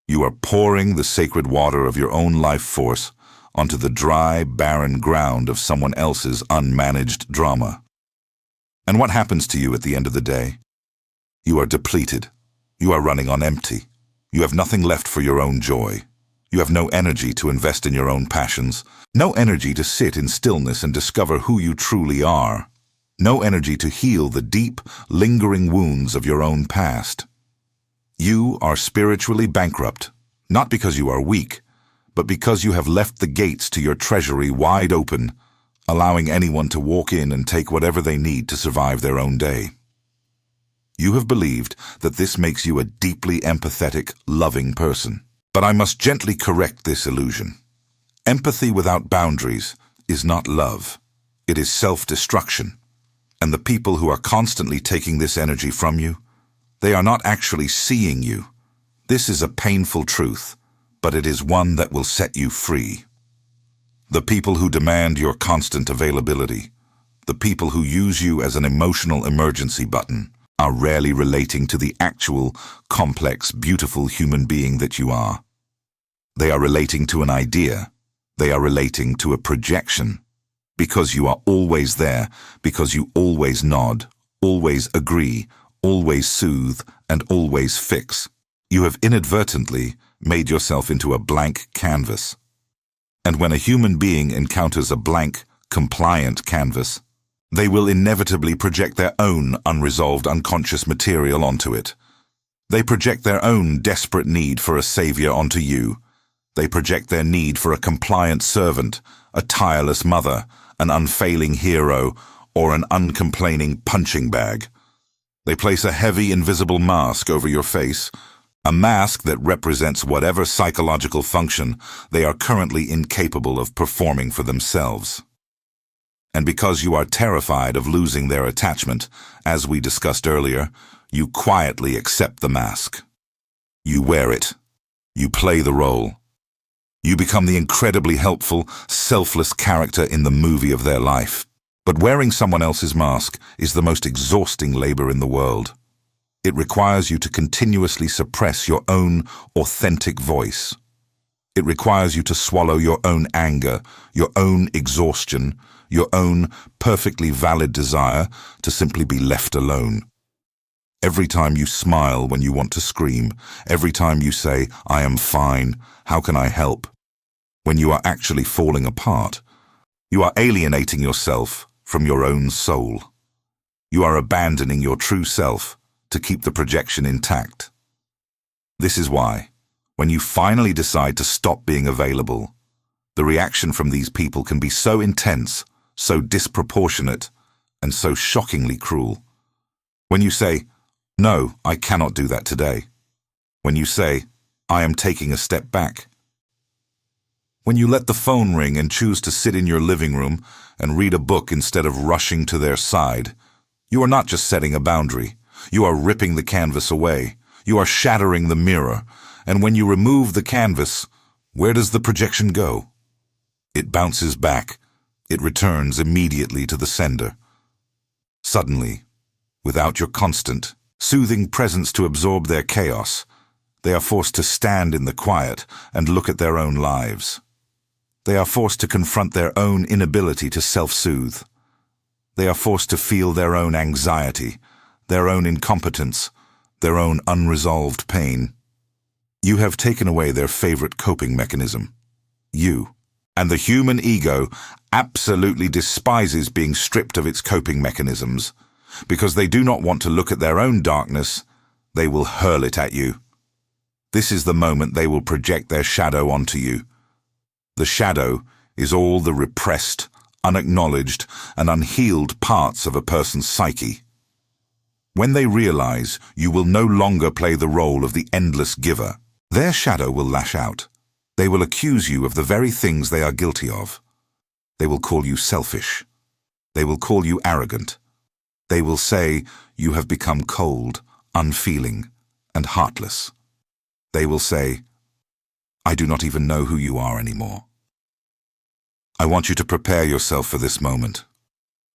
You are pouring the sacred water of your own life force onto the dry, barren ground of someone else's unmanaged drama. And what happens to you at the end of the day? You are depleted. You are running on empty. You have nothing left for your own joy. You have no energy to invest in your own passions, no energy to sit in stillness and discover who you truly are, no energy to heal the deep, lingering wounds of your own past. You are spiritually bankrupt, not because you are weak, but because you have left the gates to your treasury wide open, allowing anyone to walk in and take whatever they need to survive their own day. You have believed that this makes you a deeply empathetic, loving person. But I must gently correct this illusion. Empathy without boundaries is not love. It is self-destruction. And the people who are constantly taking this energy from you, they are not actually seeing you. This is a painful truth, but it is one that will set you free. The people who demand your constant availability, the people who use you as an emotional emergency button, are rarely relating to the actual, complex, beautiful human being that you are. They are relating to an idea. They are relating to a projection. Because you are always there, because you always nod, always agree, always soothe, and always fix, you have inadvertently made yourself into a blank canvas. And when a human being encounters a blank, compliant canvas, they will inevitably project their own unresolved unconscious material onto it. They project their own desperate need for a savior onto you. They project their need for a compliant servant, a tireless mother, an unfailing hero, or an uncomplaining punching bag. They place a heavy, invisible mask over your face, a mask that represents whatever psychological function they are currently incapable of performing for themselves. And because you are terrified of losing their attachment, as we discussed earlier, you quietly accept the mask. You wear it. You play the role. You become the incredibly helpful, selfless character in the movie of their life. But wearing someone else's mask is the most exhausting labor in the world. It requires you to continuously suppress your own authentic voice. It requires you to swallow your own anger, your own exhaustion, your own perfectly valid desire to simply be left alone. Every time you smile when you want to scream, every time you say, "I am fine, how can I help?" when you are actually falling apart. You are alienating yourself from your own soul. You are abandoning your true self to keep the projection intact. This is why, when you finally decide to stop being available, the reaction from these people can be so intense, so disproportionate, and so shockingly cruel. When you say, "No, I cannot do that today." When you say, "I am taking a step back." When you let the phone ring and choose to sit in your living room and read a book instead of rushing to their side, you are not just setting a boundary. You are ripping the canvas away. You are shattering the mirror. And when you remove the canvas, where does the projection go? It bounces back. It returns immediately to the sender. Suddenly, without your constant, soothing presence to absorb their chaos, they are forced to stand in the quiet and look at their own lives. They are forced to confront their own inability to self-soothe. They are forced to feel their own anxiety, their own incompetence, their own unresolved pain. You have taken away their favorite coping mechanism, you. And the human ego absolutely despises being stripped of its coping mechanisms. Because they do not want to look at their own darkness, they will hurl it at you. This is the moment they will project their shadow onto you. The shadow is all the repressed, unacknowledged, and unhealed parts of a person's psyche. When they realize you will no longer play the role of the endless giver, their shadow will lash out. They will accuse you of the very things they are guilty of. They will call you selfish. They will call you arrogant. They will say you have become cold, unfeeling, and heartless. They will say, "I do not even know who you are anymore." I want you to prepare yourself for this moment.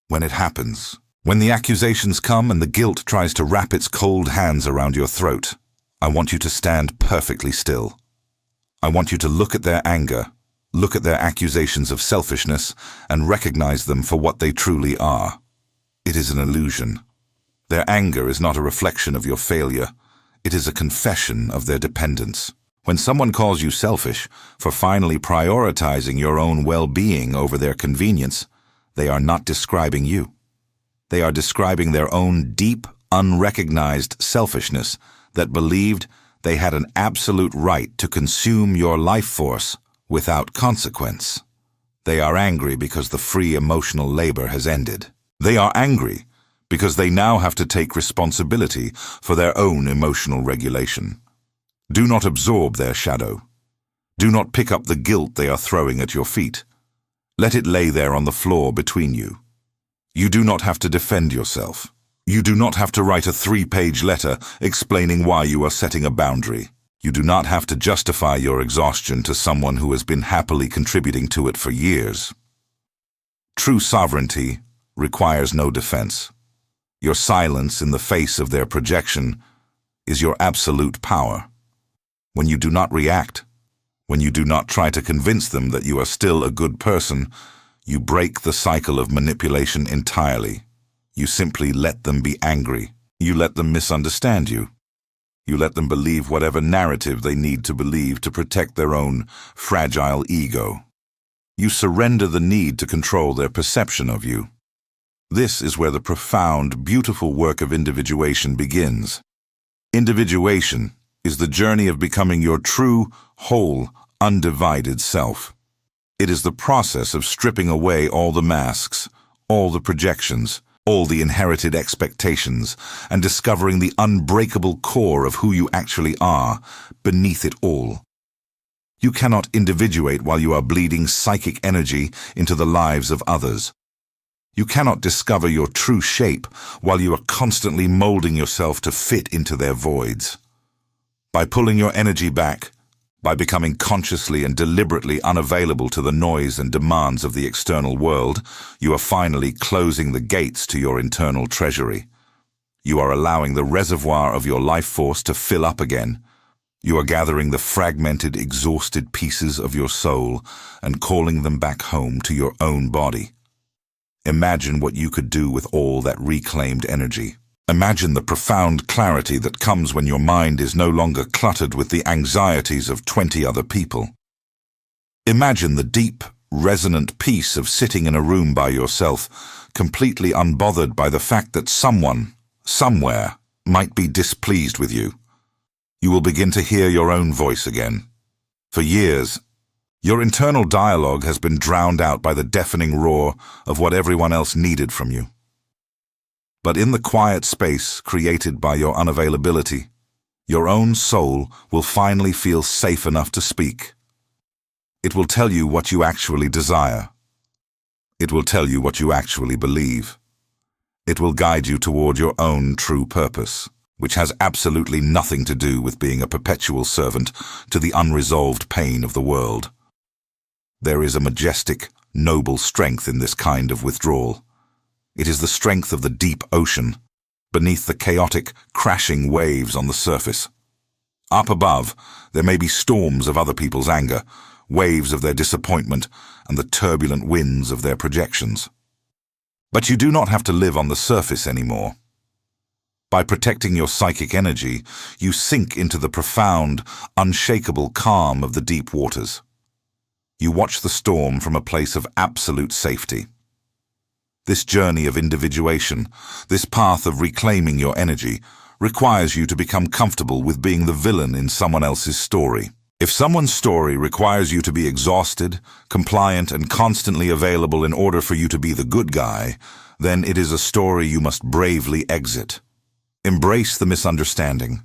When it happens, when the accusations come and the guilt tries to wrap its cold hands around your throat, I want you to stand perfectly still. I want you to look at their anger, look at their accusations of selfishness, and recognize them for what they truly are. It is an illusion. Their anger is not a reflection of your failure. It is a confession of their dependence. When someone calls you selfish for finally prioritizing your own well-being over their convenience, they are not describing you. They are describing their own deep, unrecognized selfishness that believed they had an absolute right to consume your life force without consequence. They are angry because the free emotional labor has ended. They are angry because they now have to take responsibility for their own emotional regulation. Do not absorb their shadow. Do not pick up the guilt they are throwing at your feet. Let it lay there on the floor between you. You do not have to defend yourself. You do not have to write a 3-page letter explaining why you are setting a boundary. You do not have to justify your exhaustion to someone who has been happily contributing to it for years. True sovereignty requires no defense. Your silence in the face of their projection is your absolute power. When you do not react, when you do not try to convince them that you are still a good person, you break the cycle of manipulation entirely. You simply let them be angry. You let them misunderstand you. You let them believe whatever narrative they need to believe to protect their own fragile ego. You surrender the need to control their perception of you. This is where the profound, beautiful work of individuation begins. Individuation is the journey of becoming your true, whole, undivided self. It is the process of stripping away all the masks, all the projections, all the inherited expectations, and discovering the unbreakable core of who you actually are beneath it all. You cannot individuate while you are bleeding psychic energy into the lives of others. You cannot discover your true shape while you are constantly molding yourself to fit into their voids. By pulling your energy back, by becoming consciously and deliberately unavailable to the noise and demands of the external world, you are finally closing the gates to your internal treasury. You are allowing the reservoir of your life force to fill up again. You are gathering the fragmented, exhausted pieces of your soul and calling them back home to your own body. Imagine what you could do with all that reclaimed energy. Imagine the profound clarity that comes when your mind is no longer cluttered with the anxieties of 20 other people. Imagine the deep, resonant peace of sitting in a room by yourself, completely unbothered by the fact that someone, somewhere, might be displeased with you. You will begin to hear your own voice again. For years, your internal dialogue has been drowned out by the deafening roar of what everyone else needed from you. But in the quiet space created by your unavailability, your own soul will finally feel safe enough to speak. It will tell you what you actually desire. It will tell you what you actually believe. It will guide you toward your own true purpose, which has absolutely nothing to do with being a perpetual servant to the unresolved pain of the world. There is a majestic, noble strength in this kind of withdrawal. It is the strength of the deep ocean, beneath the chaotic, crashing waves on the surface. Up above, there may be storms of other people's anger, waves of their disappointment, and the turbulent winds of their projections. But you do not have to live on the surface anymore. By protecting your psychic energy, you sink into the profound, unshakable calm of the deep waters. You watch the storm from a place of absolute safety. This journey of individuation, this path of reclaiming your energy, requires you to become comfortable with being the villain in someone else's story. If someone's story requires you to be exhausted, compliant, and constantly available in order for you to be the good guy, then it is a story you must bravely exit. Embrace the misunderstanding.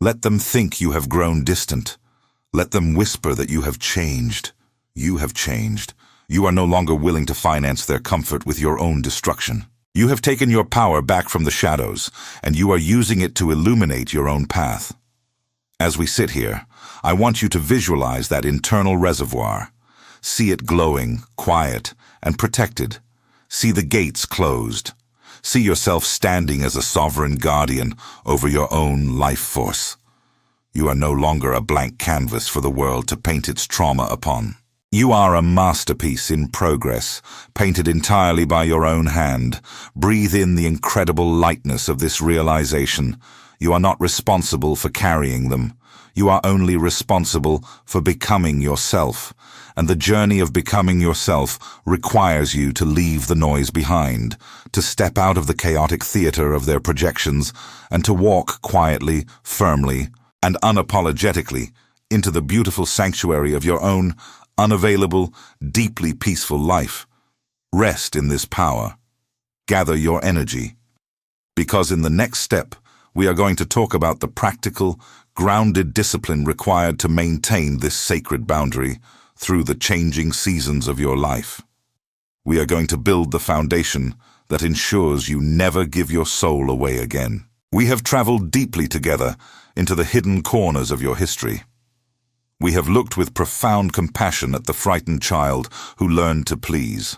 Let them think you have grown distant. Let them whisper that you have changed. You have changed. You are no longer willing to finance their comfort with your own destruction. You have taken your power back from the shadows, and you are using it to illuminate your own path. As we sit here, I want you to visualize that internal reservoir. See it glowing, quiet, and protected. See the gates closed. See yourself standing as a sovereign guardian over your own life force. You are no longer a blank canvas for the world to paint its trauma upon. You are a masterpiece in progress, painted entirely by your own hand. Breathe in the incredible lightness of this realization. You are not responsible for carrying them. You are only responsible for becoming yourself. And the journey of becoming yourself requires you to leave the noise behind, to step out of the chaotic theater of their projections, and to walk quietly, firmly, and unapologetically into the beautiful sanctuary of your own unavailable, deeply peaceful life. Rest in this power. Gather your energy. Because in the next step, we are going to talk about the practical, grounded discipline required to maintain this sacred boundary through the changing seasons of your life. We are going to build the foundation that ensures you never give your soul away again. We have traveled deeply together into the hidden corners of your history. We have looked with profound compassion at the frightened child who learned to please.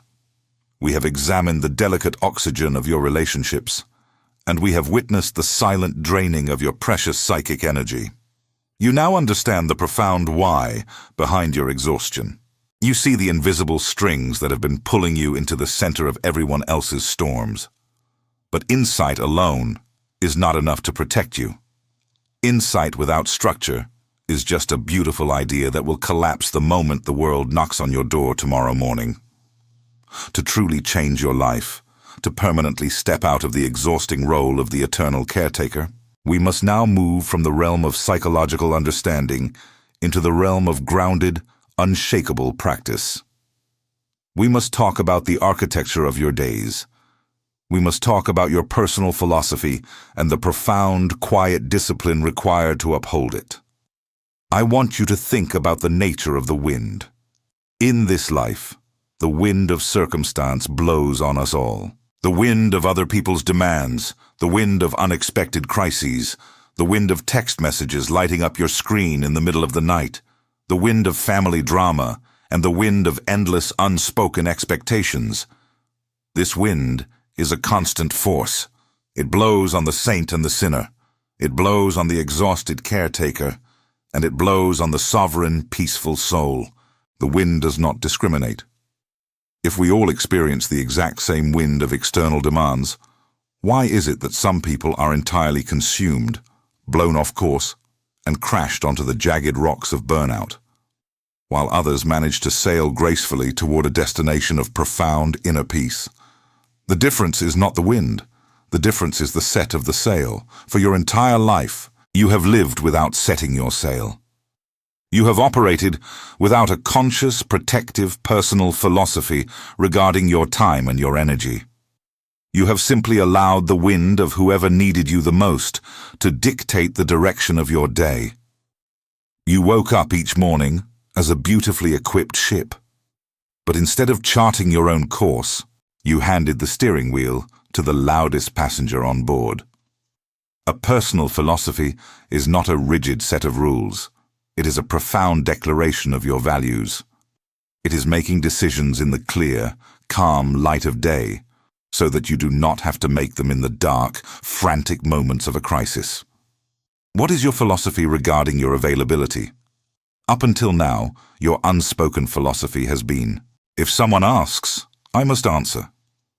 We have examined the delicate oxygen of your relationships, and we have witnessed the silent draining of your precious psychic energy. You now understand the profound why behind your exhaustion. You see the invisible strings that have been pulling you into the center of everyone else's storms. But insight alone is not enough to protect you. Insight without structure is just a beautiful idea that will collapse the moment the world knocks on your door tomorrow morning. To truly change your life, to permanently step out of the exhausting role of the eternal caretaker, we must now move from the realm of psychological understanding into the realm of grounded, unshakable practice. We must talk about the architecture of your days. We must talk about your personal philosophy and the profound, quiet discipline required to uphold it. I want you to think about the nature of the wind. In this life, the wind of circumstance blows on us all. The wind of other people's demands, the wind of unexpected crises, the wind of text messages lighting up your screen in the middle of the night, the wind of family drama, and the wind of endless unspoken expectations. This wind is a constant force. It blows on the saint and the sinner. It blows on the exhausted caretaker. And it blows on the sovereign, peaceful soul. The wind does not discriminate. If we all experience the exact same wind of external demands, why is it that some people are entirely consumed, blown off course, and crashed onto the jagged rocks of burnout? while others manage to sail gracefully toward a destination of profound inner peace. The difference is not the wind. The difference is the set of the sail. For your entire life, you have lived without setting your sail. You have operated without a conscious, protective, personal philosophy regarding your time and your energy. You have simply allowed the wind of whoever needed you the most to dictate the direction of your day. You woke up each morning as a beautifully equipped ship. But instead of charting your own course, you handed the steering wheel to the loudest passenger on board. A personal philosophy is not a rigid set of rules. It is a profound declaration of your values. It is making decisions in the clear, calm light of day, so that you do not have to make them in the dark, frantic moments of a crisis. What is your philosophy regarding your availability? Up until now, your unspoken philosophy has been, if someone asks, I must answer.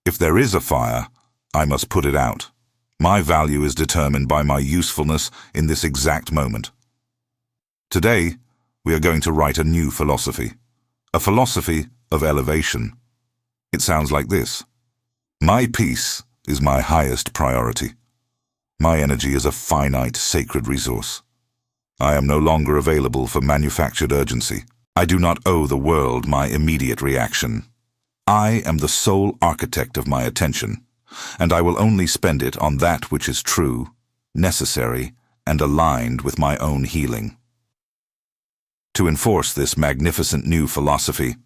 If there is a fire, I must put it out. My value is determined by my usefulness in this exact moment. Today, we are going to write a new philosophy, a philosophy of elevation. It sounds like this. My peace is my highest priority. My energy is a finite, sacred resource. I am no longer available for manufactured urgency. I do not owe the world my immediate reaction. I am the sole architect of my attention, and I will only spend it on that which is true, necessary, and aligned with my own healing. To enforce this magnificent new philosophy,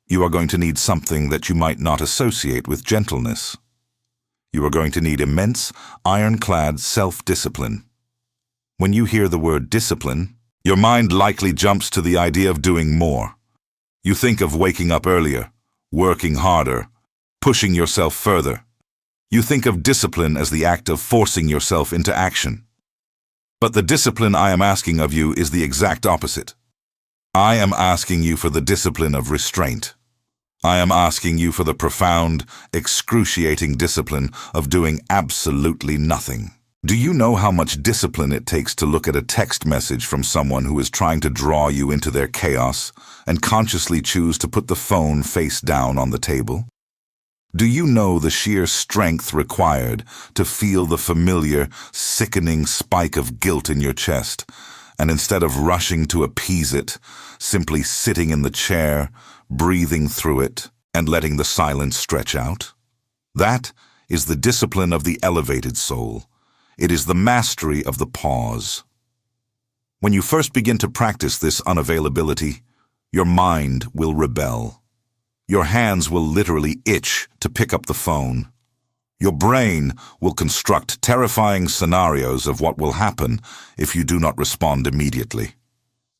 you are going to need something that you might not associate with gentleness. You are going to need immense, ironclad self-discipline. When you hear the word discipline, your mind likely jumps to the idea of doing more. You think of waking up earlier, working harder, pushing yourself further. You think of discipline as the act of forcing yourself into action. But the discipline I am asking of you is the exact opposite. I am asking you for the discipline of restraint. I am asking you for the profound, excruciating discipline of doing absolutely nothing. Do you know how much discipline it takes to look at a text message from someone who is trying to draw you into their chaos and consciously choose to put the phone face down on the table? Do you know the sheer strength required to feel the familiar, sickening spike of guilt in your chest, and instead of rushing to appease it, simply sitting in the chair, breathing through it, and letting the silence stretch out? That is the discipline of the elevated soul. It is the mastery of the pause. When you first begin to practice this unavailability, your mind will rebel. Your hands will literally itch to pick up the phone. Your brain will construct terrifying scenarios of what will happen if you do not respond immediately.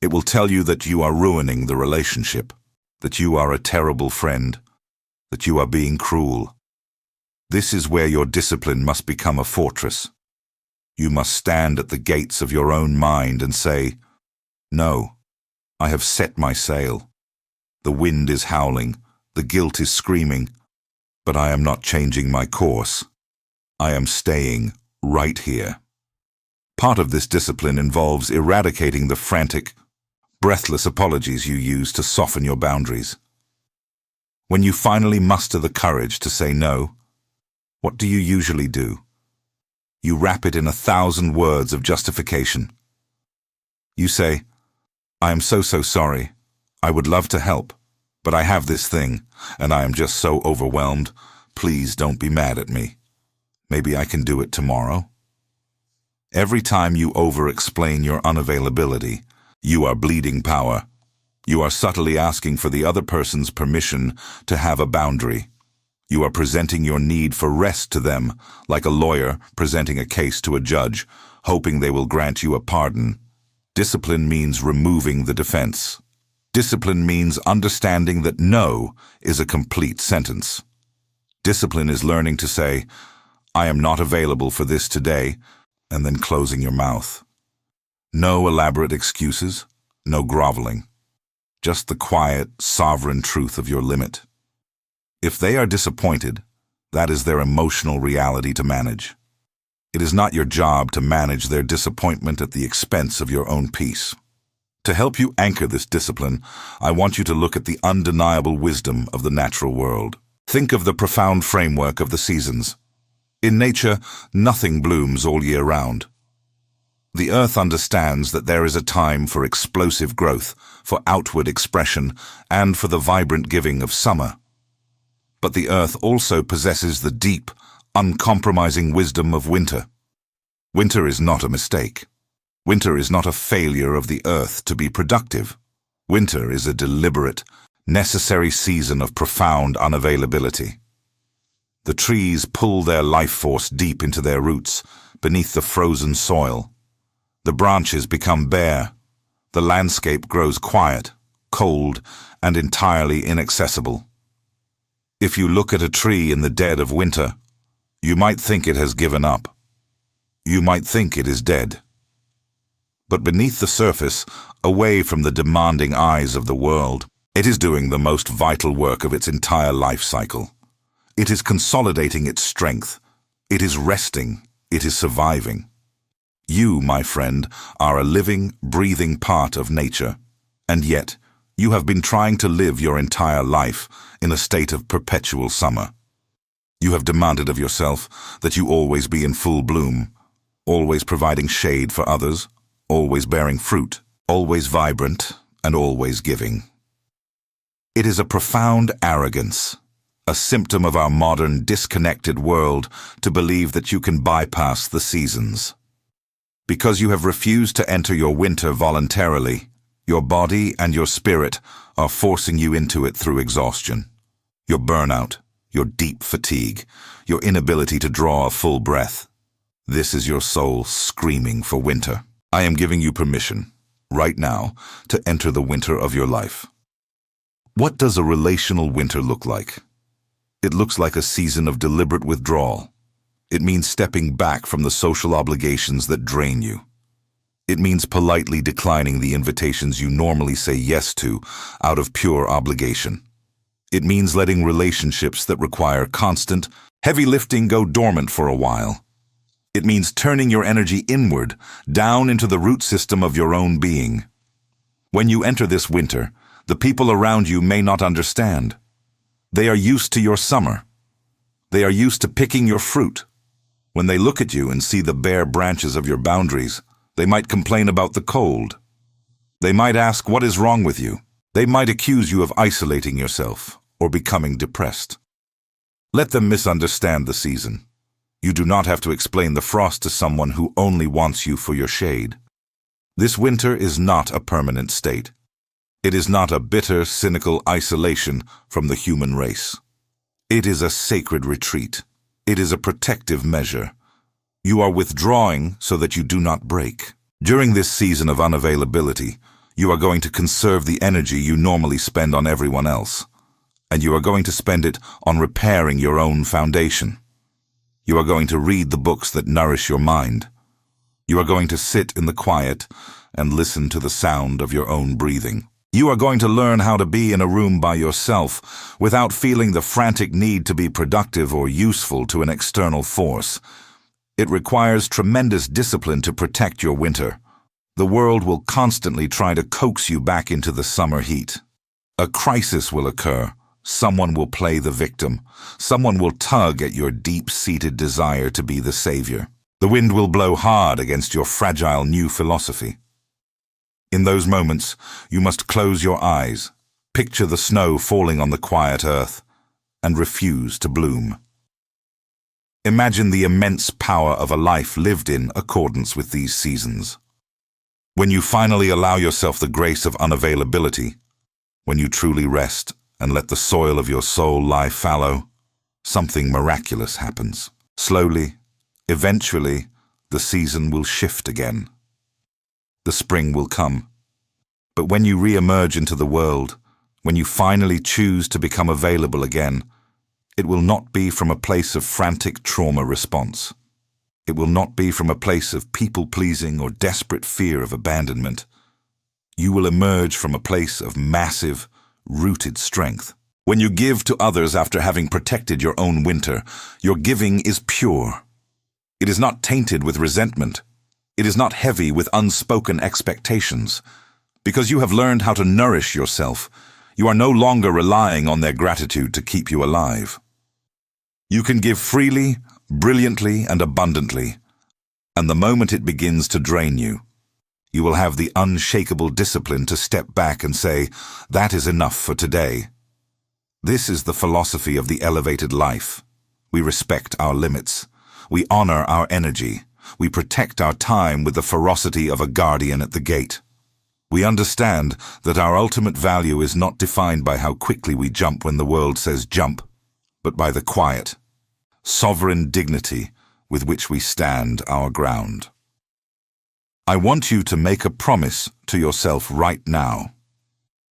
It will tell you that you are ruining the relationship, that you are a terrible friend, that you are being cruel. This is where your discipline must become a fortress. You must stand at the gates of your own mind and say, no, I have set my sail. The wind is howling, the guilt is screaming, but I am not changing my course. I am staying right here. Part of this discipline involves eradicating the frantic, breathless apologies you use to soften your boundaries. When you finally muster the courage to say no, what do you usually do? You wrap it in 1,000 words of justification. You say, I am so sorry. I would love to help, but I have this thing, and I am just so overwhelmed. Please don't be mad at me. Maybe I can do it tomorrow. Every time you over-explain your unavailability, you are bleeding power. You are subtly asking for the other person's permission to have a boundary. You are presenting your need for rest to them, like a lawyer presenting a case to a judge, hoping they will grant you a pardon. Discipline means removing the defense. Discipline means understanding that no is a complete sentence. Discipline is learning to say, I am not available for this today, and then closing your mouth. No elaborate excuses, no groveling. Just the quiet, sovereign truth of your limit. If they are disappointed, that is their emotional reality to manage. It is not your job to manage their disappointment at the expense of your own peace. To help you anchor this discipline, I want you to look at the undeniable wisdom of the natural world. Think of the profound framework of the seasons. In nature, nothing blooms all year round. The earth understands that there is a time for explosive growth, for outward expression, and for the vibrant giving of summer. But the earth also possesses the deep, uncompromising wisdom of winter. Winter is not a mistake. Winter is not a failure of the earth to be productive. Winter is a deliberate, necessary season of profound unavailability. The trees pull their life force deep into their roots, beneath the frozen soil. The branches become bare. The landscape grows quiet, cold, and entirely inaccessible. If you look at a tree in the dead of winter, you might think it has given up. You might think it is dead. But beneath the surface, away from the demanding eyes of the world, it is doing the most vital work of its entire life cycle. It is consolidating its strength. It is resting. It is surviving. You, my friend, are a living, breathing part of nature, and yet you have been trying to live your entire life in a state of perpetual summer. You have demanded of yourself that you always be in full bloom, always providing shade for others, always bearing fruit, always vibrant, and always giving. It is a profound arrogance, a symptom of our modern, disconnected world, to believe that you can bypass the seasons. Because you have refused to enter your winter voluntarily, your body and your spirit are forcing you into it through exhaustion. Your burnout, your deep fatigue, your inability to draw a full breath. This is your soul screaming for winter. I am giving you permission, right now, to enter the winter of your life. What does a relational winter look like? It looks like a season of deliberate withdrawal. It means stepping back from the social obligations that drain you. It means politely declining the invitations you normally say yes to out of pure obligation. It means letting relationships that require constant, heavy lifting go dormant for a while. It means turning your energy inward, down into the root system of your own being. When you enter this winter, the people around you may not understand. They are used to your summer. They are used to picking your fruit. When they look at you and see the bare branches of your boundaries, they might complain about the cold. They might ask what is wrong with you. They might accuse you of isolating yourself or becoming depressed. Let them misunderstand the season. You do not have to explain the frost to someone who only wants you for your shade. This winter is not a permanent state. It is not a bitter, cynical isolation from the human race. It is a sacred retreat. It is a protective measure. You are withdrawing so that you do not break. During this season of unavailability, you are going to conserve the energy you normally spend on everyone else, and you are going to spend it on repairing your own foundation. You are going to read the books that nourish your mind. You are going to sit in the quiet and listen to the sound of your own breathing. You are going to learn how to be in a room by yourself without feeling the frantic need to be productive or useful to an external force. It requires tremendous discipline to protect your winter. The world will constantly try to coax you back into the summer heat. A crisis will occur. Someone will play the victim. Someone will tug at your deep-seated desire to be the savior. The wind will blow hard against your fragile new philosophy. In those moments, you must close your eyes, picture the snow falling on the quiet earth, and refuse to bloom. Imagine the immense power of a life lived in accordance with these seasons. When you finally allow yourself the grace of unavailability, when you truly rest and let the soil of your soul lie fallow, something miraculous happens. Slowly, eventually, the season will shift again. The spring will come. But when you re-emerge into the world, when you finally choose to become available again, it will not be from a place of frantic trauma response. It will not be from a place of people-pleasing or desperate fear of abandonment. You will emerge from a place of massive, rooted strength. When you give to others after having protected your own winter, your giving is pure. It is not tainted with resentment. It is not heavy with unspoken expectations. Because you have learned how to nourish yourself, you are no longer relying on their gratitude to keep you alive. You can give freely, brilliantly, and abundantly, and the moment it begins to drain you, you will have the unshakable discipline to step back and say, "That is enough for today." This is the philosophy of the elevated life. We respect our limits. We honor our energy. We protect our time with the ferocity of a guardian at the gate. We understand that our ultimate value is not defined by how quickly we jump when the world says jump, but by the quiet, sovereign dignity with which we stand our ground. I want you to make a promise to yourself right now.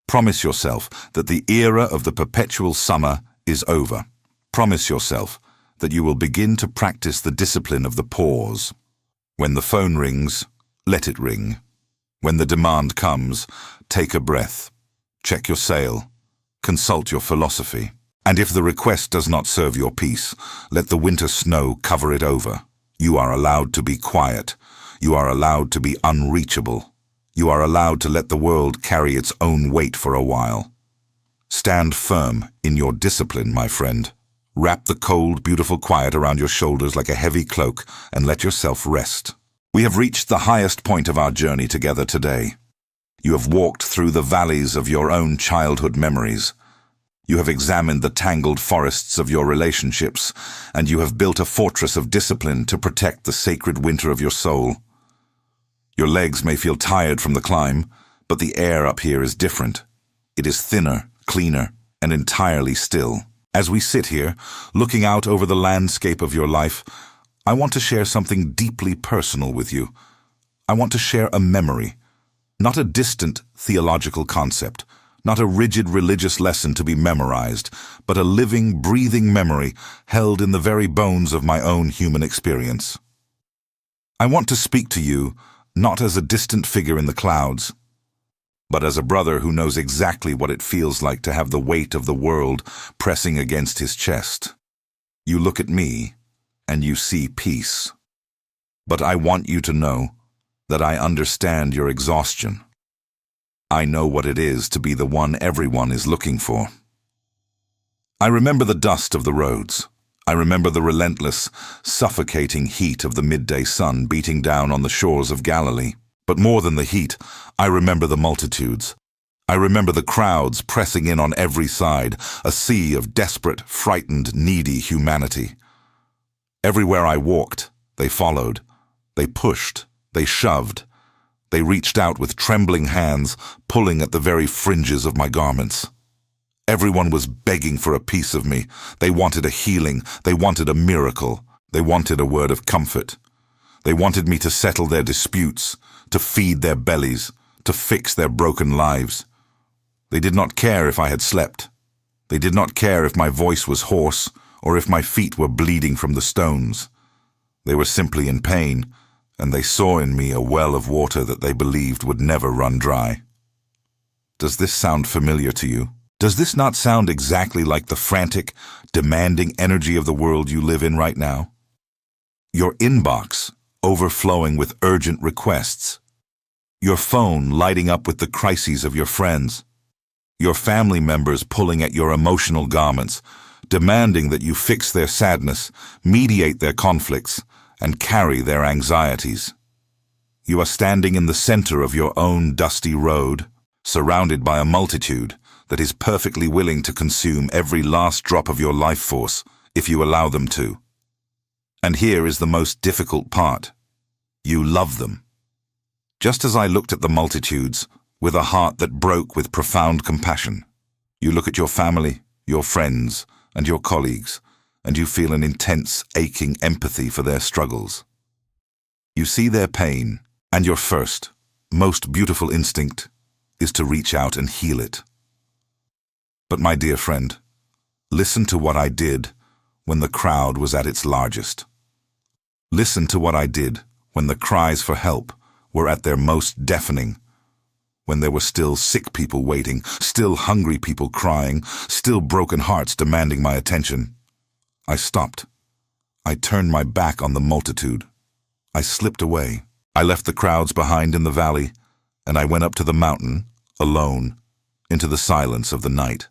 Promise yourself that the era of the perpetual summer is over. Promise yourself that you will begin to practice the discipline of the pause. When the phone rings, let it ring. When the demand comes, take a breath. Check your sail. Consult your philosophy. And if the request does not serve your peace, let the winter snow cover it over. You are allowed to be quiet. You are allowed to be unreachable. You are allowed to let the world carry its own weight for a while. Stand firm in your discipline, my friend. Wrap the cold, beautiful quiet around your shoulders like a heavy cloak and let yourself rest. We have reached the highest point of our journey together today. You have walked through the valleys of your own childhood memories. You have examined the tangled forests of your relationships, and you have built a fortress of discipline to protect the sacred winter of your soul. Your legs may feel tired from the climb, but the air up here is different. It is thinner, cleaner, and entirely still. As we sit here, looking out over the landscape of your life, I want to share something deeply personal with you. I want to share a memory, not a distant theological concept, not a rigid religious lesson to be memorized, but a living, breathing memory held in the very bones of my own human experience. I want to speak to you not as a distant figure in the clouds, but as a brother who knows exactly what it feels like to have the weight of the world pressing against his chest. You look at me, and you see peace. But I want you to know that I understand your exhaustion. I know what it is to be the one everyone is looking for. I remember the dust of the roads. I remember the relentless, suffocating heat of the midday sun beating down on the shores of Galilee. But more than the heat, I remember the multitudes. I remember the crowds pressing in on every side, a sea of desperate, frightened, needy humanity. Everywhere I walked, they followed. They pushed. They shoved. They reached out with trembling hands, pulling at the very fringes of my garments. Everyone was begging for a piece of me. They wanted a healing. They wanted a miracle. They wanted a word of comfort. They wanted me to settle their disputes, to feed their bellies, to fix their broken lives. They did not care if I had slept. They did not care if my voice was hoarse or if my feet were bleeding from the stones. They were simply in pain, and they saw in me a well of water that they believed would never run dry. Does this sound familiar to you? Does this not sound exactly like the frantic, demanding energy of the world you live in right now? Your inbox overflowing with urgent requests. Your phone lighting up with the crises of your friends. Your family members pulling at your emotional garments, demanding that you fix their sadness, mediate their conflicts, and carry their anxieties. You are standing in the center of your own dusty road, surrounded by a multitude that is perfectly willing to consume every last drop of your life force if you allow them to. And here is the most difficult part. You love them. Just as I looked at the multitudes with a heart that broke with profound compassion, you look at your family, your friends, and your colleagues, and you feel an intense, aching empathy for their struggles. You see their pain, and your first, most beautiful instinct is to reach out and heal it. But my dear friend, listen to what I did when the crowd was at its largest. Listen to what I did when the cries for help were at their most deafening, when there were still sick people waiting, still hungry people crying, still broken hearts demanding my attention. I stopped. I turned my back on the multitude. I slipped away. I left the crowds behind in the valley, and I went up to the mountain alone, into the silence of the night.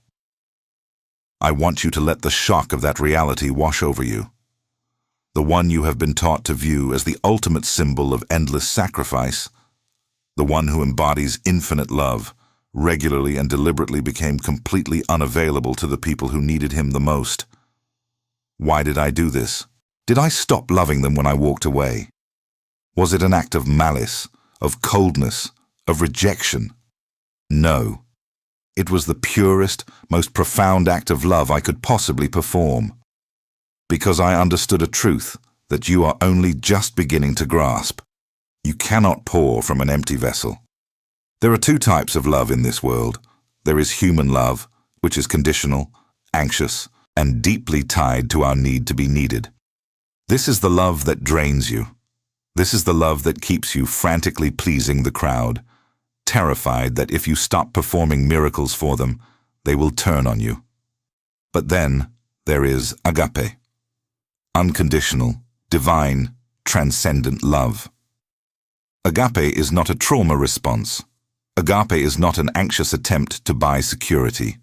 I want you to let the shock of that reality wash over you. The one you have been taught to view as the ultimate symbol of endless sacrifice, the one who embodies infinite love, regularly and deliberately became completely unavailable to the people who needed him the most. Why did I do this? Did I stop loving them when I walked away? Was it an act of malice, of coldness, of rejection? No. It was the purest, most profound act of love I could possibly perform. Because I understood a truth that you are only just beginning to grasp. You cannot pour from an empty vessel. There are two types of love in this world. There is human love, which is conditional, anxious, and deeply tied to our need to be needed. This is the love that drains you. This is the love that keeps you frantically pleasing the crowd, terrified that if you stop performing miracles for them, they will turn on you. But then there is agape, unconditional, divine, transcendent love. Agape is not a trauma response. Agape is not an anxious attempt to buy security.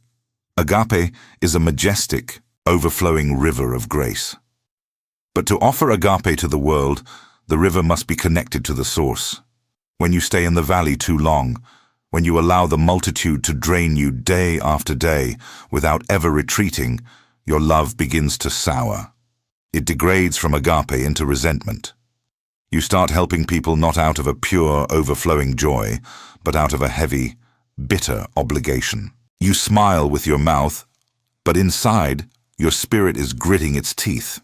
Agape is a majestic, overflowing river of grace. But to offer agape to the world, the river must be connected to the source. When you stay in the valley too long, when you allow the multitude to drain you day after day without ever retreating, your love begins to sour. It degrades from agape into resentment. You start helping people not out of a pure, overflowing joy, but out of a heavy, bitter obligation. You smile with your mouth, but inside, your spirit is gritting its teeth.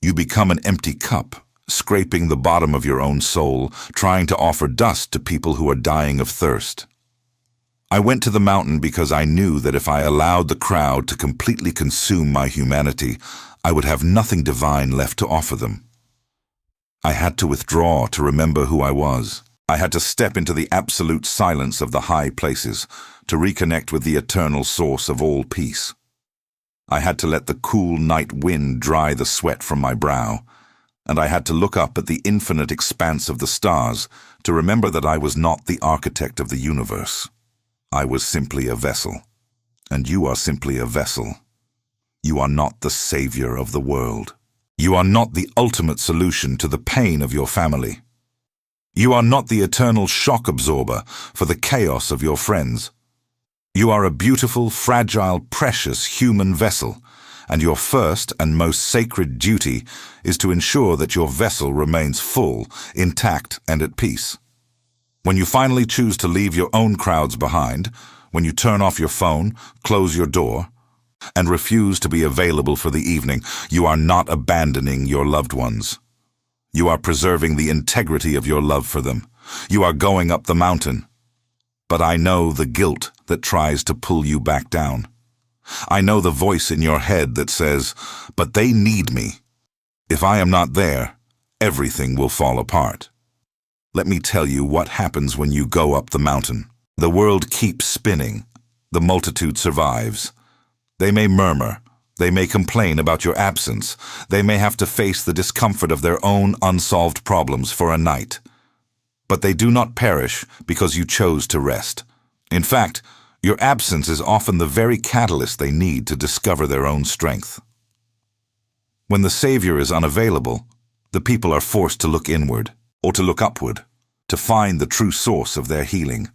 You become an empty cup, scraping the bottom of your own soul, trying to offer dust to people who are dying of thirst. I went to the mountain because I knew that if I allowed the crowd to completely consume my humanity, I would have nothing divine left to offer them. I had to withdraw to remember who I was. I had to step into the absolute silence of the high places to reconnect with the eternal source of all peace. I had to let the cool night wind dry the sweat from my brow, and I had to look up at the infinite expanse of the stars to remember that I was not the architect of the universe. I was simply a vessel, and you are simply a vessel. You are not the savior of the world. You are not the ultimate solution to the pain of your family. You are not the eternal shock absorber for the chaos of your friends. You are a beautiful, fragile, precious human vessel, and your first and most sacred duty is to ensure that your vessel remains full, intact, and at peace. When you finally choose to leave your own crowds behind, when you turn off your phone, close your door, and refuse to be available for the evening, you are not abandoning your loved ones. You are preserving the integrity of your love for them. You are going up the mountain. But I know the guilt that tries to pull you back down. I know the voice in your head that says, "But they need me. If I am not there, everything will fall apart." Let me tell you what happens when you go up the mountain. The world keeps spinning. The multitude survives. They may murmur. They may complain about your absence. They may have to face the discomfort of their own unsolved problems for a night. But they do not perish because you chose to rest. In fact, your absence is often the very catalyst they need to discover their own strength. When the Savior is unavailable, the people are forced to look inward, or to look upward, to find the true source of their healing.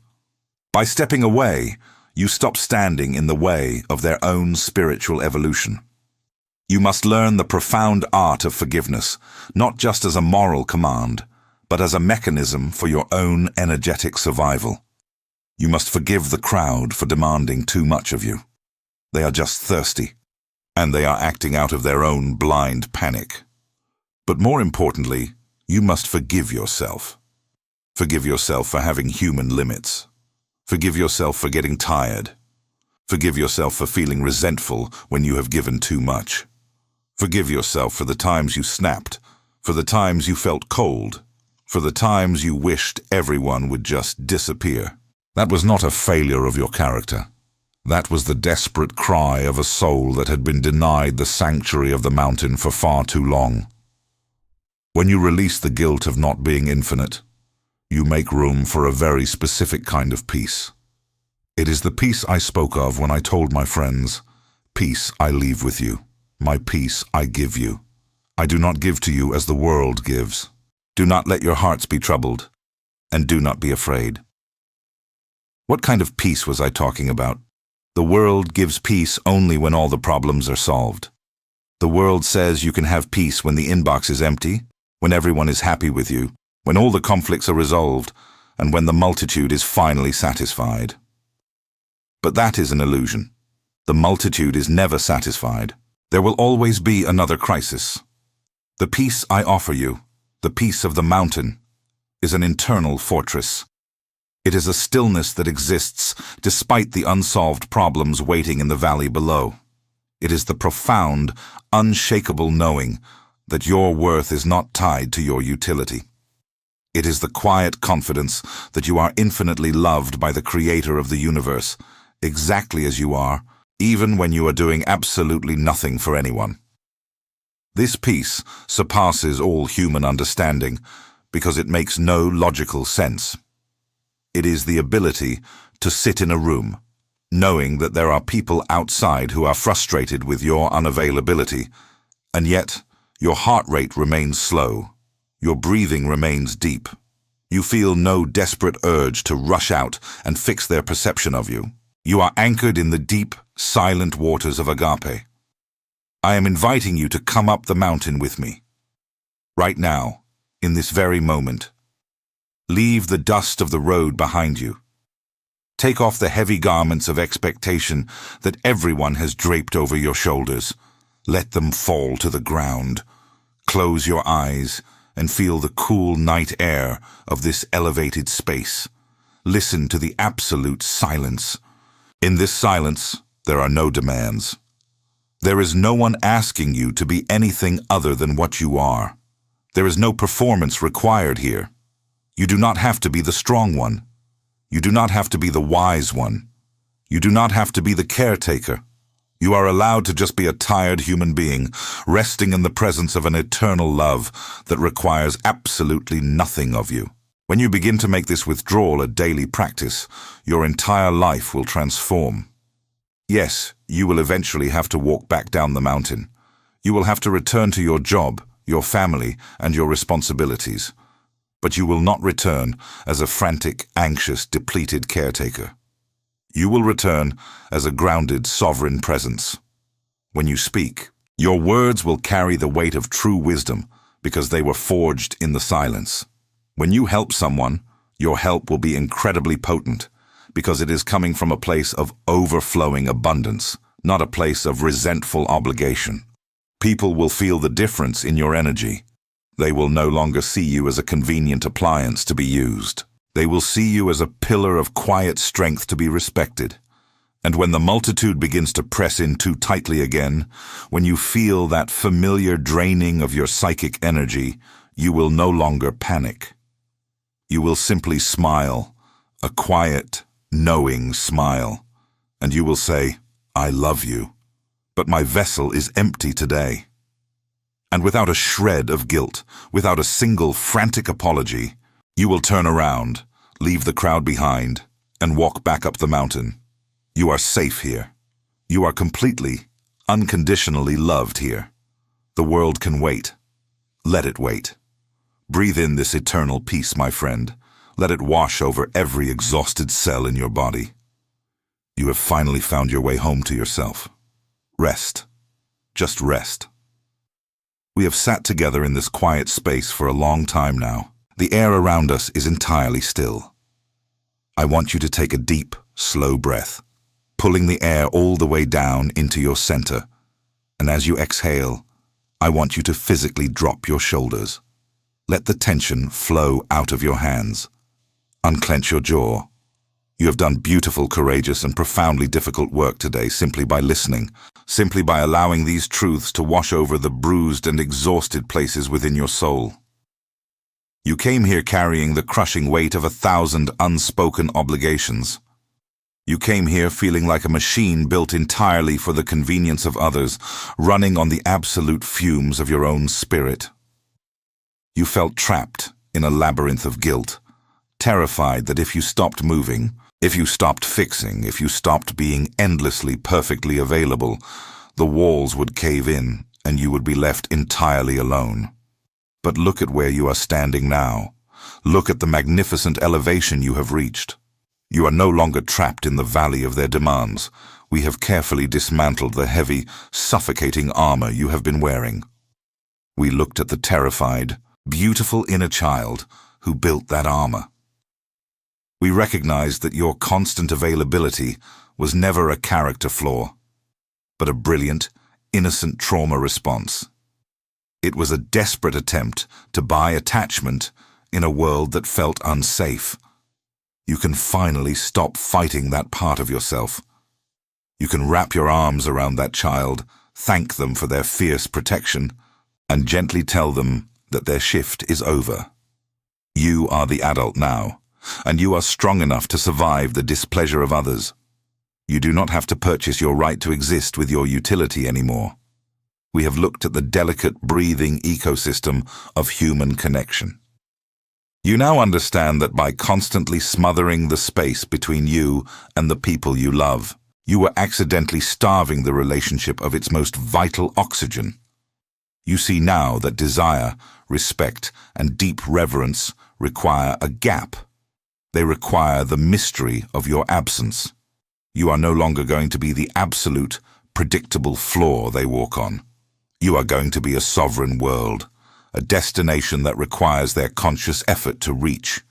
By stepping away, you stop standing in the way of their own spiritual evolution. You must learn the profound art of forgiveness, not just as a moral command, but as a mechanism for your own energetic survival. You must forgive the crowd for demanding too much of you. They are just thirsty, and they are acting out of their own blind panic. But more importantly, you must forgive yourself. Forgive yourself for having human limits. Forgive yourself for getting tired. Forgive yourself for feeling resentful when you have given too much. Forgive yourself for the times you snapped, for the times you felt cold, for the times you wished everyone would just disappear. That was not a failure of your character. That was the desperate cry of a soul that had been denied the sanctuary of the mountain for far too long. When you release the guilt of not being infinite, you make room for a very specific kind of peace. It is the peace I spoke of when I told my friends, "Peace I leave with you. My peace I give you. I do not give to you as the world gives. Do not let your hearts be troubled, and do not be afraid." What kind of peace was I talking about? The world gives peace only when all the problems are solved. The world says you can have peace when the inbox is empty, when everyone is happy with you, when all the conflicts are resolved, and when the multitude is finally satisfied. But that is an illusion. The multitude is never satisfied. There will always be another crisis. The peace I offer you, the peace of the mountain, is an internal fortress. It is a stillness that exists despite the unsolved problems waiting in the valley below. It is the profound, unshakable knowing that your worth is not tied to your utility. It is the quiet confidence that you are infinitely loved by the Creator of the universe, exactly as you are, even when you are doing absolutely nothing for anyone. This peace surpasses all human understanding because it makes no logical sense. It is the ability to sit in a room, knowing that there are people outside who are frustrated with your unavailability, and yet your heart rate remains slow, your breathing remains deep. You feel no desperate urge to rush out and fix their perception of you. You are anchored in the deep, silent waters of agape. I am inviting you to come up the mountain with me. Right now, in this very moment. Leave the dust of the road behind you. Take off the heavy garments of expectation that everyone has draped over your shoulders. Let them fall to the ground. Close your eyes and feel the cool night air of this elevated space. Listen to the absolute silence. In this silence, there are no demands. There is no one asking you to be anything other than what you are. There is no performance required here. You do not have to be the strong one. You do not have to be the wise one. You do not have to be the caretaker. You are allowed to just be a tired human being, resting in the presence of an eternal love that requires absolutely nothing of you. When you begin to make this withdrawal a daily practice, your entire life will transform. Yes, you will eventually have to walk back down the mountain. You will have to return to your job, your family, and your responsibilities. But you will not return as a frantic, anxious, depleted caretaker. You will return as a grounded, sovereign presence. When you speak, your words will carry the weight of true wisdom because they were forged in the silence. When you help someone, your help will be incredibly potent because it is coming from a place of overflowing abundance, not a place of resentful obligation. People will feel the difference in your energy. They will no longer see you as a convenient appliance to be used. They will see you as a pillar of quiet strength to be respected. And when the multitude begins to press in too tightly again, when you feel that familiar draining of your psychic energy, you will no longer panic. You will simply smile, a quiet, knowing smile, and you will say, "I love you, but my vessel is empty today." And without a shred of guilt, without a single frantic apology, you will turn around, leave the crowd behind, and walk back up the mountain. You are safe here. You are completely, unconditionally loved here. The world can wait. Let it wait. Breathe in this eternal peace, my friend. Let it wash over every exhausted cell in your body. You have finally found your way home to yourself. Rest. Just rest. We have sat together in this quiet space for a long time now. The air around us is entirely still. I want you to take a deep, slow breath, pulling the air all the way down into your center. And as you exhale, I want you to physically drop your shoulders. Let the tension flow out of your hands. Unclench your jaw. You have done beautiful, courageous, and profoundly difficult work today simply by listening, simply by allowing these truths to wash over the bruised and exhausted places within your soul. You came here carrying the crushing weight of 1,000 unspoken obligations. You came here feeling like a machine built entirely for the convenience of others, running on the absolute fumes of your own spirit. You felt trapped in a labyrinth of guilt, terrified that if you stopped moving, If you stopped fixing, if you stopped being endlessly perfectly available, the walls would cave in and you would be left entirely alone. But look at where you are standing now. Look at the magnificent elevation you have reached. You are no longer trapped in the valley of their demands. We have carefully dismantled the heavy, suffocating armor you have been wearing. We looked at the terrified, beautiful inner child who built that armor. We recognized that your constant availability was never a character flaw, but a brilliant, innocent trauma response. It was a desperate attempt to buy attachment in a world that felt unsafe. You can finally stop fighting that part of yourself. You can wrap your arms around that child, thank them for their fierce protection, and gently tell them that their shift is over. You are the adult now, and you are strong enough to survive the displeasure of others. You do not have to purchase your right to exist with your utility anymore. We have looked at the delicate, breathing ecosystem of human connection. You now understand that by constantly smothering the space between you and the people you love, you were accidentally starving the relationship of its most vital oxygen. You see now that desire, respect, and deep reverence require a gap. They require the mystery of your absence. You are no longer going to be the absolute, predictable floor they walk on. You are going to be a sovereign world, a destination that requires their conscious effort to reach.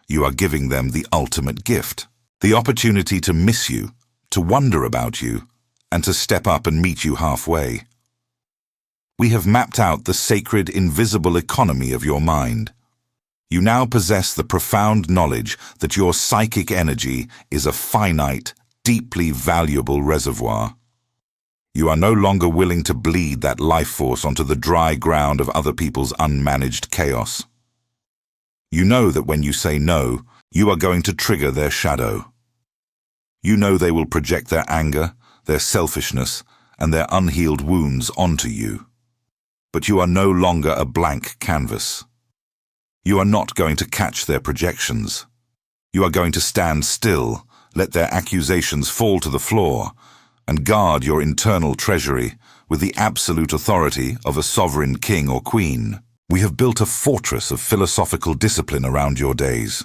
You are giving them the ultimate gift, the opportunity to miss you, to wonder about you, and to step up and meet you halfway. We have mapped out the sacred, invisible economy of your mind. You now possess the profound knowledge that your psychic energy is a finite, deeply valuable reservoir. You are no longer willing to bleed that life force onto the dry ground of other people's unmanaged chaos. You know that when you say no, you are going to trigger their shadow. You know they will project their anger, their selfishness, and their unhealed wounds onto you. But you are no longer a blank canvas. You are not going to catch their projections. You are going to stand still, let their accusations fall to the floor, and guard your internal treasury with the absolute authority of a sovereign king or queen. We have built a fortress of philosophical discipline around your days.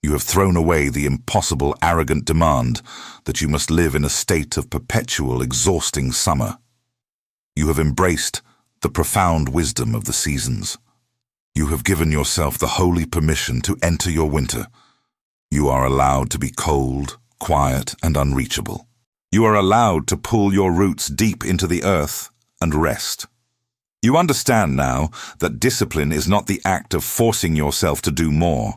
You have thrown away the impossible, arrogant demand that you must live in a state of perpetual, exhausting summer. You have embraced the profound wisdom of the seasons. You have given yourself the holy permission to enter your winter. You are allowed to be cold, quiet, and unreachable. You are allowed to pull your roots deep into the earth and rest. You understand now that discipline is not the act of forcing yourself to do more.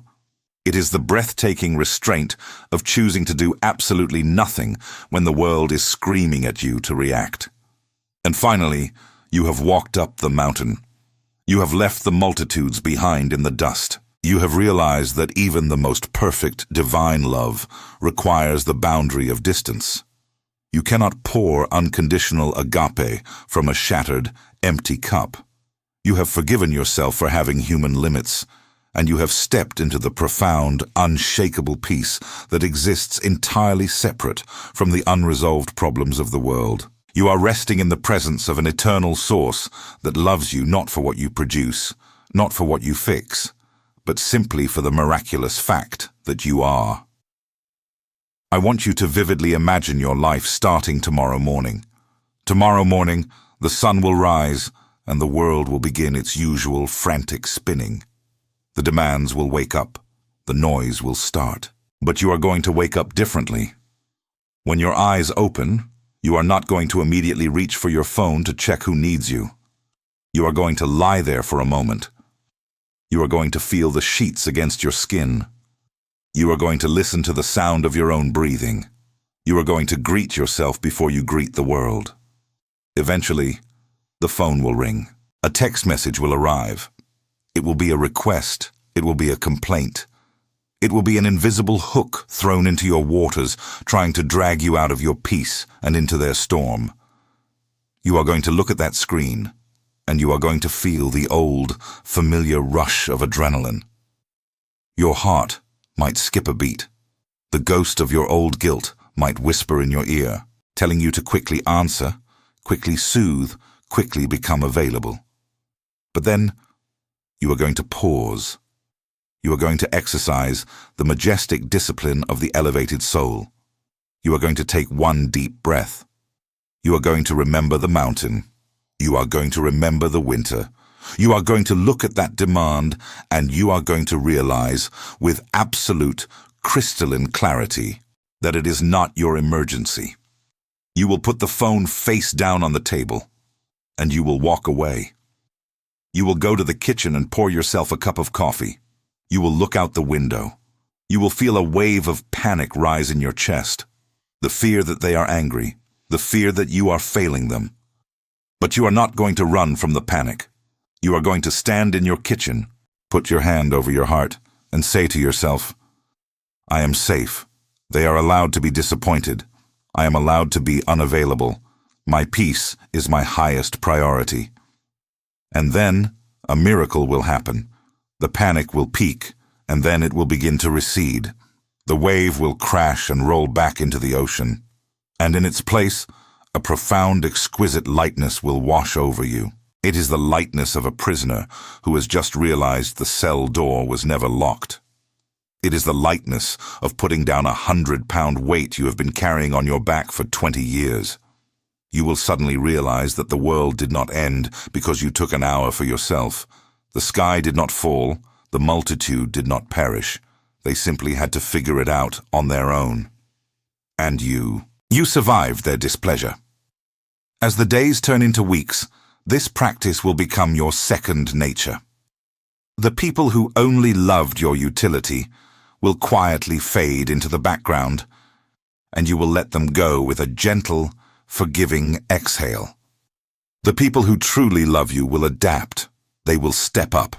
It is the breathtaking restraint of choosing to do absolutely nothing when the world is screaming at you to react. And finally, you have walked up the mountain. You have left the multitudes behind in the dust. You have realized that even the most perfect divine love requires the boundary of distance. You cannot pour unconditional agape from a shattered, empty cup. You have forgiven yourself for having human limits, and you have stepped into the profound, unshakable peace that exists entirely separate from the unresolved problems of the world. You are resting in the presence of an eternal source that loves you not for what you produce, not for what you fix, but simply for the miraculous fact that you are. I want you to vividly imagine your life starting tomorrow morning. Tomorrow morning, the sun will rise and the world will begin its usual frantic spinning. The demands will wake up, the noise will start. But you are going to wake up differently. When your eyes open, you are not going to immediately reach for your phone to check who needs you. You are going to lie there for a moment. You are going to feel the sheets against your skin. You are going to listen to the sound of your own breathing. You are going to greet yourself before you greet the world. Eventually, the phone will ring. A text message will arrive. It will be a request. It will be a complaint. It will be an invisible hook thrown into your waters, trying to drag you out of your peace and into their storm. You are going to look at that screen, and you are going to feel the old, familiar rush of adrenaline. Your heart might skip a beat. The ghost of your old guilt might whisper in your ear, telling you to quickly answer, quickly soothe, quickly become available. But then, you are going to pause. You are going to exercise the majestic discipline of the elevated soul. You are going to take one deep breath. You are going to remember the mountain. You are going to remember the winter. You are going to look at that demand, and you are going to realize with absolute, crystalline clarity that it is not your emergency. You will put the phone face down on the table, and you will walk away. You will go to the kitchen and pour yourself a cup of coffee. You will look out the window. You will feel a wave of panic rise in your chest. The fear that they are angry, the fear that you are failing them. But you are not going to run from the panic. You are going to stand in your kitchen, put your hand over your heart, and say to yourself, I am safe. They are allowed to be disappointed. I am allowed to be unavailable. My peace is my highest priority. And then a miracle will happen. The panic will peak, and then it will begin to recede. The wave will crash and roll back into the ocean. And in its place, a profound, exquisite lightness will wash over you. It is the lightness of a prisoner who has just realized the cell door was never locked. It is the lightness of putting down 100-pound weight you have been carrying on your back for 20 years. You will suddenly realize that the world did not end because you took an hour for yourself. The sky did not fall, the multitude did not perish. They simply had to figure it out on their own. And you survived their displeasure. As the days turn into weeks, this practice will become your second nature. The people who only loved your utility will quietly fade into the background, and you will let them go with a gentle, forgiving exhale. The people who truly love you will adapt. They will step up.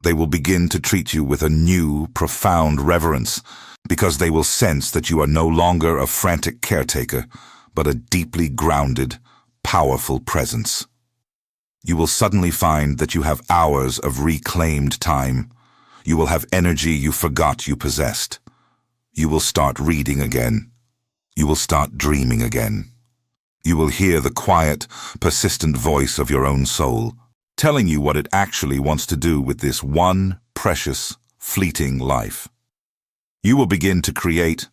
They will begin to treat you with a new, profound reverence, because they will sense that you are no longer a frantic caretaker, but a deeply grounded, powerful presence. You will suddenly find that you have hours of reclaimed time. You will have energy you forgot you possessed. You will start reading again. You will start dreaming again. You will hear the quiet, persistent voice of your own soul, telling you what it actually wants to do with this one precious, fleeting life. You will begin to create,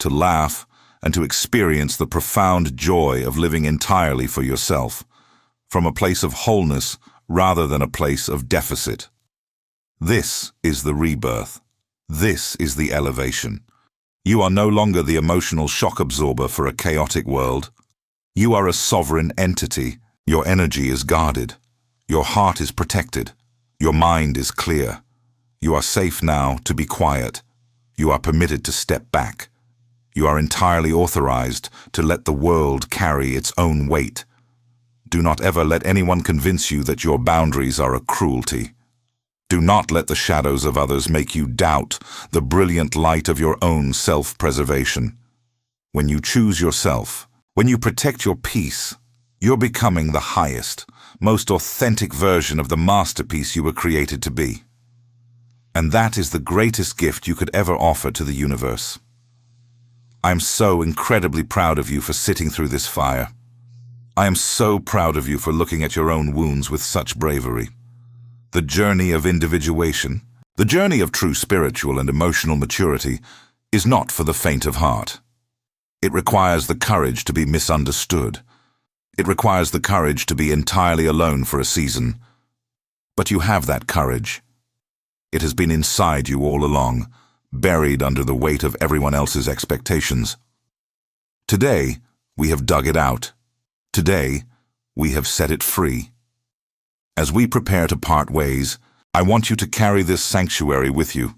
to laugh, and to experience the profound joy of living entirely for yourself, from a place of wholeness rather than a place of deficit. This is the rebirth. This is the elevation. You are no longer the emotional shock absorber for a chaotic world. You are a sovereign entity. Your energy is guarded. Your heart is protected. Your mind is clear. You are safe now to be quiet. You are permitted to step back. You are entirely authorized to let the world carry its own weight. Do not ever let anyone convince you that your boundaries are a cruelty. Do not let the shadows of others make you doubt the brilliant light of your own self-preservation. When you choose yourself, when you protect your peace, you're becoming the highest, most authentic version of the masterpiece you were created to be. And that is the greatest gift you could ever offer to the universe. I'm so incredibly proud of you for sitting through this fire. I am so proud of you for looking at your own wounds with such bravery. The journey of individuation, the journey of true spiritual and emotional maturity, is not for the faint of heart. It requires the courage to be misunderstood. It requires the courage to be entirely alone for a season. But you have that courage. It has been inside you all along, buried under the weight of everyone else's expectations. Today, we have dug it out. Today, we have set it free. As we prepare to part ways, I want you to carry this sanctuary with you.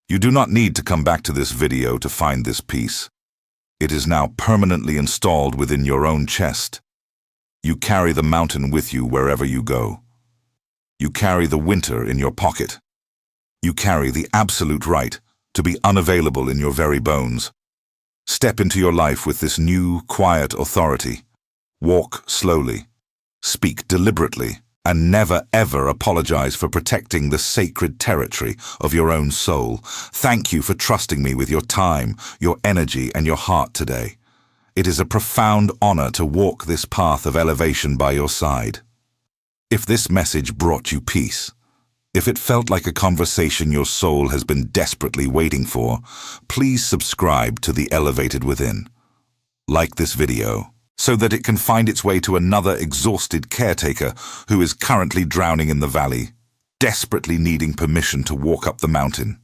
You do not need to come back to this video to find this peace. It is now permanently installed within your own chest. You carry the mountain with you wherever you go. You carry the winter in your pocket. You carry the absolute right to be unavailable in your very bones. Step into your life with this new, quiet authority. Walk slowly. Speak deliberately. And never ever apologize for protecting the sacred territory of your own soul. Thank you for trusting me with your time, your energy, and your heart today. It is a profound honor to walk this path of elevation by your side. If this message brought you peace, if it felt like a conversation your soul has been desperately waiting for, please subscribe to The Elevated Within. Like this video, so that it can find its way to another exhausted caretaker who is currently drowning in the valley, desperately needing permission to walk up the mountain.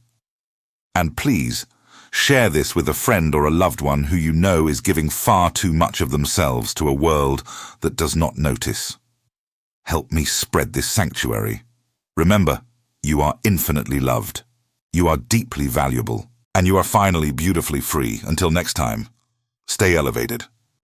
And please, share this with a friend or a loved one who you know is giving far too much of themselves to a world that does not notice. Help me spread this sanctuary. Remember, you are infinitely loved. You are deeply valuable. And you are finally beautifully free. Until next time, stay elevated.